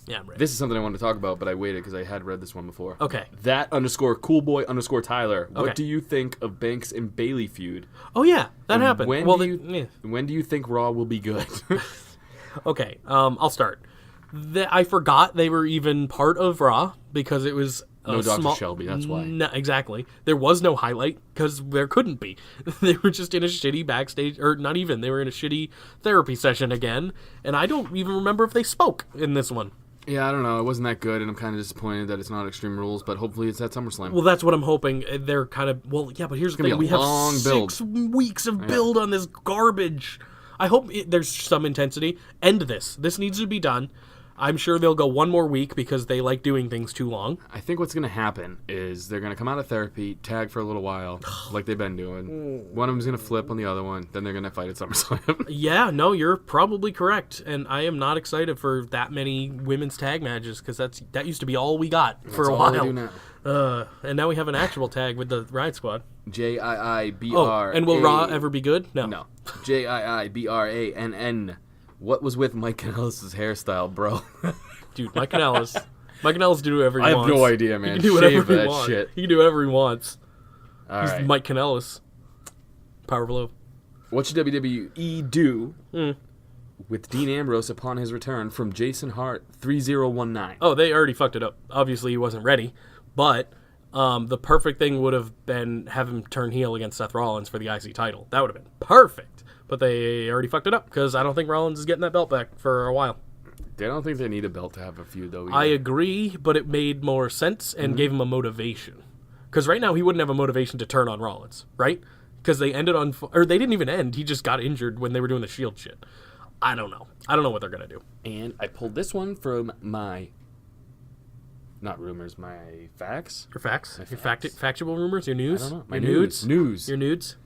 Yeah, I'm ready. This is something I wanted to talk about, but I waited because I had read this one before. Okay. That_coolboy_Tyler. Okay. What do you think of Banks and Bailey feud? Oh, yeah. That happened. When do you think Raw will be good? Okay. I'll start. I forgot they were even part of Raw because it was no Dr. Shelby, that's why. No, exactly. There was no highlight because there couldn't be. They were just in a shitty backstage, or not even. They were in a shitty therapy session again, and I don't even remember if they spoke in this one. Yeah, I don't know. It wasn't that good, and I'm kind of disappointed that it's not Extreme Rules, but hopefully it's at SummerSlam. Well, that's what I'm hoping. They're kind of... Well, yeah, but here's the thing. We have 6 weeks of build on this garbage. I hope there's some intensity. End this. This needs to be done. I'm sure they'll go one more week because they like doing things too long. I think what's going to happen is they're going to come out of therapy, tag for a little while, like they've been doing. One of them's going to flip on the other one, then they're going to fight at SummerSlam. Yeah, no, you're probably correct. And I am not excited for that many women's tag matches because that used to be all we got for a while. That's all they do now. And now we have an actual tag with the Riot Squad. JIIBR. Oh, and will Raw ever be good? No. No. JIIBRANN. What was with Mike Kanellis' hairstyle, bro? Dude, Mike Kanellis. Mike Kanellis do whatever he wants. I have no idea, man. He can do whatever Shave he that wants. shit. He can do whatever he wants. He's Mike Kanellis. Power below. What should WWE do with Dean Ambrose upon his return from Jason Hart 3019? Oh, they already fucked it up. Obviously, he wasn't ready. But the perfect thing would have been have him turn heel against Seth Rollins for the IC title. That would have been perfect. But they already fucked it up because I don't think Rollins is getting that belt back for a while. I don't think they need a belt to have a feud, though. Either. I agree, but it made more sense and gave him a motivation. Because right now he wouldn't have a motivation to turn on Rollins, right? Because they ended on... Or they didn't even end. He just got injured when they were doing the Shield shit. I don't know. I don't know what they're going to do. And I pulled this one from my... Not rumors, my facts. Your facts? Your factual rumors? Your news? I don't know. My your nudes. News. Your nudes?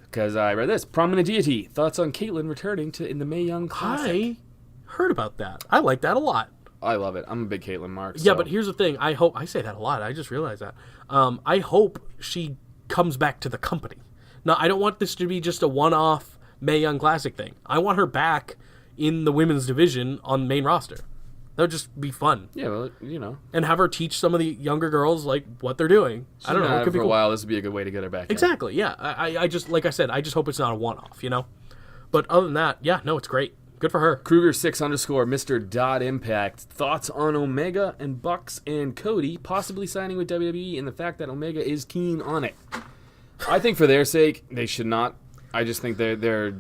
Because I read this. Prominent deity. Thoughts on Caitlyn returning in the Mae Young Classic. I heard about that. I like that a lot. I love it. I'm a big Caitlyn mark. Yeah, but here's the thing. I say that a lot. I just realized that. I hope she comes back to the company. Now, I don't want this to be just a one-off Mae Young Classic thing. I want her back in the women's division on the main roster. That would just be fun. Yeah, well, you know. And have her teach some of the younger girls, like, what they're doing. She's I don't know. It could be for cool. a while. This would be a good way to get her back. Exactly, yeah. I just, like I said, I just hope it's not a one-off, you know? But other than that, yeah, no, it's great. Good for her. Kruger6_ Mr. Dot Impact. Thoughts on Omega and Bucks and Cody possibly signing with WWE and the fact that Omega is keen on it. I think for their sake, they should not. I just think they're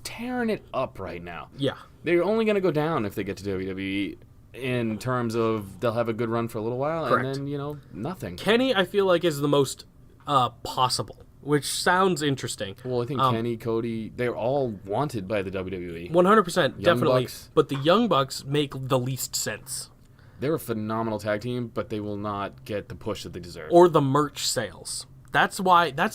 tearing it up right now. Yeah. They're only going to go down if they get to WWE in terms of they'll have a good run for a little while. Correct. And then, you know, nothing. Kenny, I feel like, is the most possible, which sounds interesting. Well, I think Kenny, Cody, they're all wanted by the WWE. 100%, definitely. Bucks. But the Young Bucks make the least sense. They're a phenomenal tag team, but they will not get the push that they deserve. Or the merch sales. That's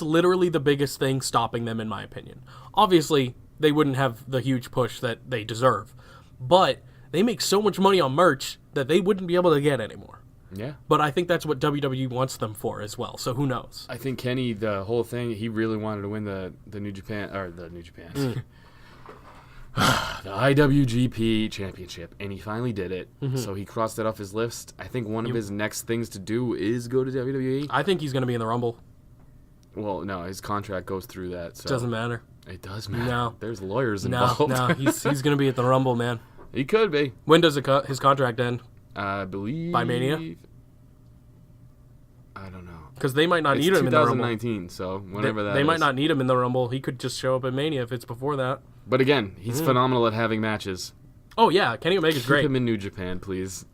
literally the biggest thing stopping them, in my opinion. Obviously, they wouldn't have the huge push that they deserve. But they make so much money on merch that they wouldn't be able to get anymore. Yeah. But I think that's what WWE wants them for as well, so who knows? I think Kenny, the whole thing, he really wanted to win the New Japan, or the New Japan, the IWGP Championship, and he finally did it. Mm-hmm. So he crossed it off his list. I think one of his next things to do is go to WWE. I think he's going to be in the Rumble. Well, no, his contract goes through that. So doesn't matter. It does matter. No. There's lawyers involved. No, he's going to be at the Rumble, man. He could be. When does his contract end? I believe... By Mania? I don't know. Because they might not need him in the Rumble. 2019, so whenever that They is. might not need him in the Rumble. He could just show up at Mania if it's before that. But again, he's phenomenal at having matches. Oh, yeah. Kenny Omega's great. Keep him in New Japan, please.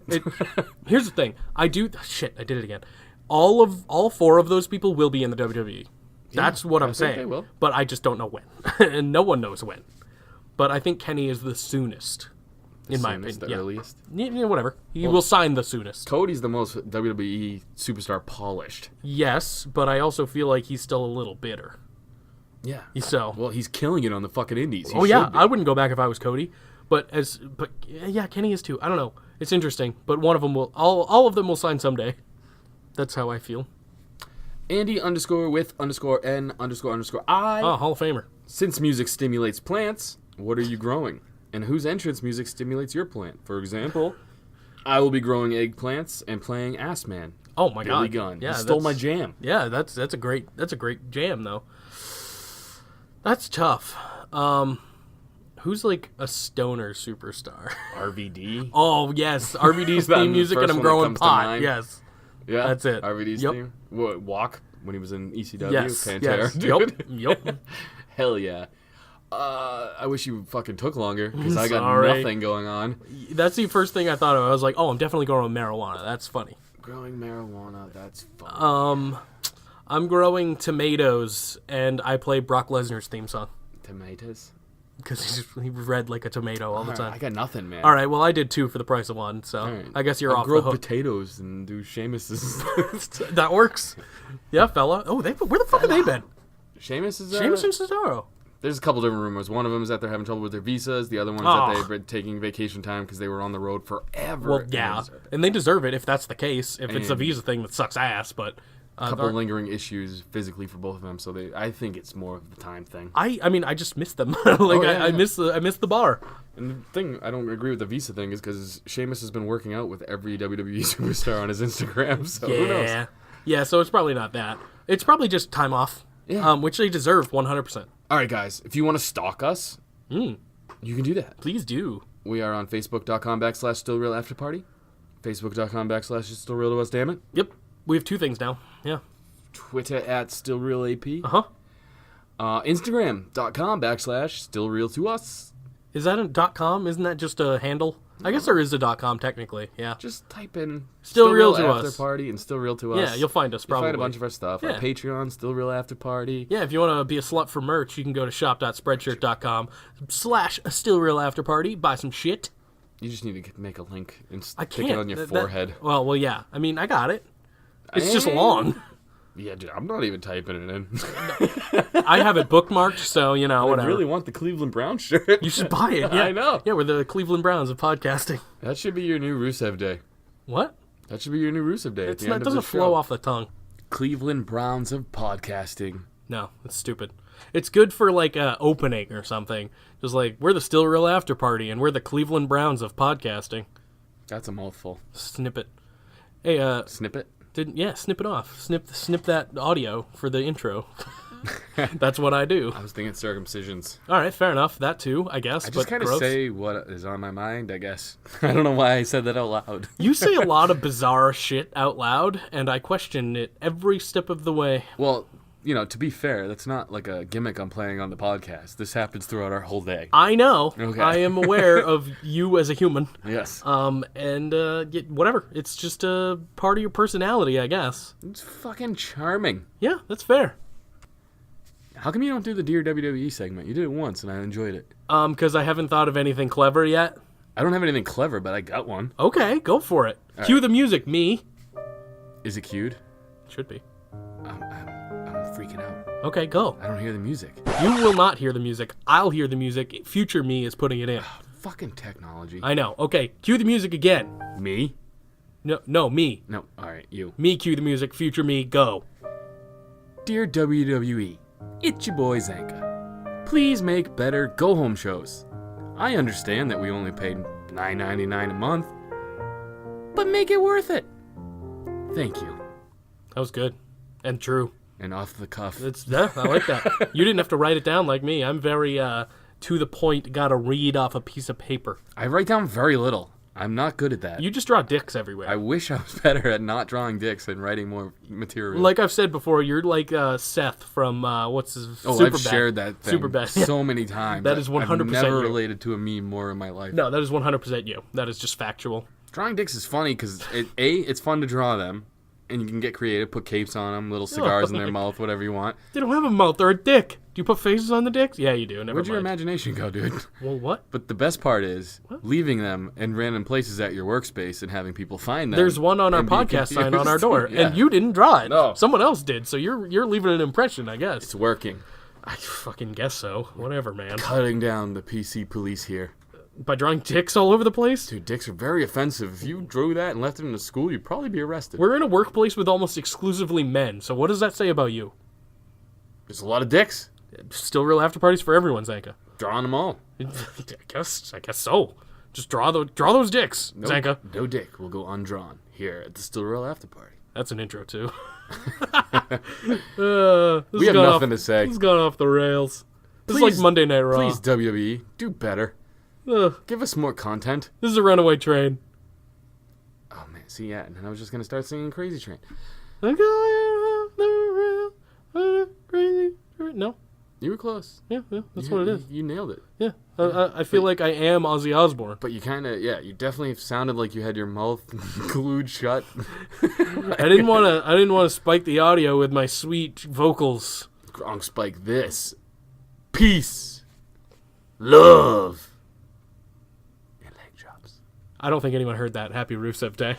Here's the thing. I did it again. All 4 of those people will be in the WWE. That's what I'm saying. They will. But I just don't know when. And no one knows when. But I think Kenny is the soonest. in my soonest, opinion. the earliest. Yeah, whatever. He will sign the soonest. Cody's the most WWE superstar polished. Yes, but I also feel like he's still a little bitter. Yeah. So. Well, he's killing it on the fucking indies. He Oh yeah, should be. I wouldn't go back if I was Cody. But yeah, Kenny is too. I don't know. It's interesting, but one of them will. All of them will sign someday. That's how I feel. Andy _with_N__I. Oh, Hall of Famer. Since music stimulates plants, what are you growing? And whose entrance music stimulates your plant? For example, I will be growing eggplants and playing Ass Man. Oh my Billy God. Gunn. Yeah, He stole my jam. Yeah, that's a great jam though. That's tough. Who's like a stoner superstar? RVD. Oh yes, RVD's theme music, and I'm growing pot. Yes, Yeah, that's it. RVD's Yep. theme. What, Walk when he was in ECW. yes, Pantera. yes. Dude. Yep. Hell yeah. I wish you fucking took longer because I got Sorry. nothing going on. That's the first thing I thought of. I was like, oh, I'm definitely growing marijuana. That's funny. Growing marijuana, that's fun. I'm growing tomatoes, and I play Brock Lesnar's theme song Tomatoes. because he read like a tomato all the Alright, time. I got nothing, man. All right, well, I did 2 for the price of 1, so Alright. I guess you're I'll off grow the hook. potatoes and do Sheamus's. That works. Yeah, fella. Oh, where the fuck have they been? Sheamus is Sheamus and Cesaro. There's a couple different rumors. One of them is that they're having trouble with their visas. The other one is Oh. that they've been taking vacation time because they were on the road forever. Well, yeah, and they deserve it if that's the case. If it's a And- visa thing that sucks ass, but A couple lingering issues physically for both of them, so I think it's more of the time thing. I mean, I just miss them. Like I miss the bar. And the thing I don't agree with the visa thing is because Sheamus has been working out with every WWE superstar on his Instagram, so who knows? Yeah, yeah. So it's probably not that. It's probably just time off. Yeah. Which they deserve 100%. All right, guys, if you want to stalk us, you can do that. Please do. We are on Facebook.com/StillRealAfterParty, Facebook.com/It's Still Real to Us, damn it. Yep. We have 2 things now. Yeah. Twitter @StillRealAP. Instagram.com/StillRealToUs. Is that a .com? Isn't that just a handle? I guess there is a .com technically. Yeah. Just type in Still Real to Us. After Party and Still Real to Us. Yeah, you'll find us You'll probably. find a bunch of our stuff. Yeah. Our Patreon, Still Real After Party. Yeah, if you want to be a slut for merch, you can go to shop.spreadshirt.com/stillrealafterparty, buy some shit. You just need to make a link and I stick can't. it on your forehead. Well, yeah. I mean, I got it. It's just long. Yeah, dude, I'm not even typing it in. I have it bookmarked, so, I whatever. really want the Cleveland Brown shirt. You should buy it. Yeah. I know. Yeah, we're the Cleveland Browns of podcasting. That should be your new Rusev Day. What? That should be your new Rusev Day. It doesn't flow off the tongue. Cleveland Browns of podcasting. No, it's stupid. It's good for, like, opening or something. Just like, we're the Still Real After Party, and we're the Cleveland Browns of podcasting. That's a mouthful. Snip it. Hey, Snippet? snip it off. Snip that audio for the intro. That's what I do. I was thinking circumcisions. All right, fair enough. That too, I guess. I just but kind of gross. say what is on my mind, I guess. I don't know why I said that out loud. You say a lot of bizarre shit out loud, and I question it every step of the way. Well, to be fair, that's not like a gimmick I'm playing on the podcast. This happens throughout our whole day. I know. Okay. I am aware of you as a human. Yes. And whatever. It's just a part of your personality, I guess. It's fucking charming. Yeah, that's fair. How come you don't do the Dear WWE segment? You did it once, and I enjoyed it. Because I haven't thought of anything clever yet. I don't have anything clever, but I got one. Okay, go for it. Cue the music, me. Is it cued? Should be. I'm freaking out. Okay, go. I don't hear the music. You will not hear the music. I'll hear the music. Future me is putting it in. Fucking technology. I know. Okay, cue the music again. Me? No, me. No, alright, you. Me cue the music. Future me, go. Dear WWE, it's your boy Zanca. Please make better go-home shows. I understand that we only paid $9.99 a month, but make it worth it. Thank you. That was good. And true. And off the cuff. Yeah, I like that. You didn't have to write it down like me. I'm very to the point, gotta read off a piece of paper. I write down very little. I'm not good at that. You just draw dicks everywhere. I wish I was better at not drawing dicks and writing more material. Like I've said before, you're like Seth from what's his I've Superbad. shared that thing Superbad. so many times. That is 100% I've never you. related to a meme more in my life. No, that is 100% you. That is just factual. Drawing dicks is funny because it's fun to draw them, and you can get creative, put capes on them, little cigars in their mouth, whatever you want. They don't have a mouth. They're a dick. Do you put faces on the dicks? Yeah, you do. Never Where'd your mind. imagination go, dude? Well, what? But the best part is leaving them in random places at your workspace and having people find them. There's one on our and be podcast sign on our confused. door, Yeah. and you didn't draw it. No. Someone else did, so you're leaving an impression, I guess. It's working. I fucking guess so. Whatever, man. Cutting down the PC police here. By drawing dicks all over the place? Dude, dicks are very offensive. If you drew that and left it in the school, you'd probably be arrested. We're in a workplace with almost exclusively men, so what does that say about you? There's a lot of dicks. Still real after parties for everyone, Zanca. Drawing them all. I guess so. Just draw those dicks, No, Zanca. no dick will go undrawn here at the Still Real After Party. That's an intro too. We have nothing to say. This has gone off the rails. This Please- is like Monday Night Raw. Please, WWE, do better. Ugh, Give us more content. this is a runaway train. Oh, man. See, yeah, and then I was just going to start singing Crazy Train. I'm going off the rail, crazy train. No, You were close. yeah, that's what it is. You nailed it. Yeah, I feel like I am Ozzy Osbourne. But you kind of, you definitely sounded like you had your mouth glued shut. I didn't want to spike the audio with my sweet vocals. Gronk spike this. Peace. Love. And leg drops. I don't think anyone heard that. Happy Rusev Day.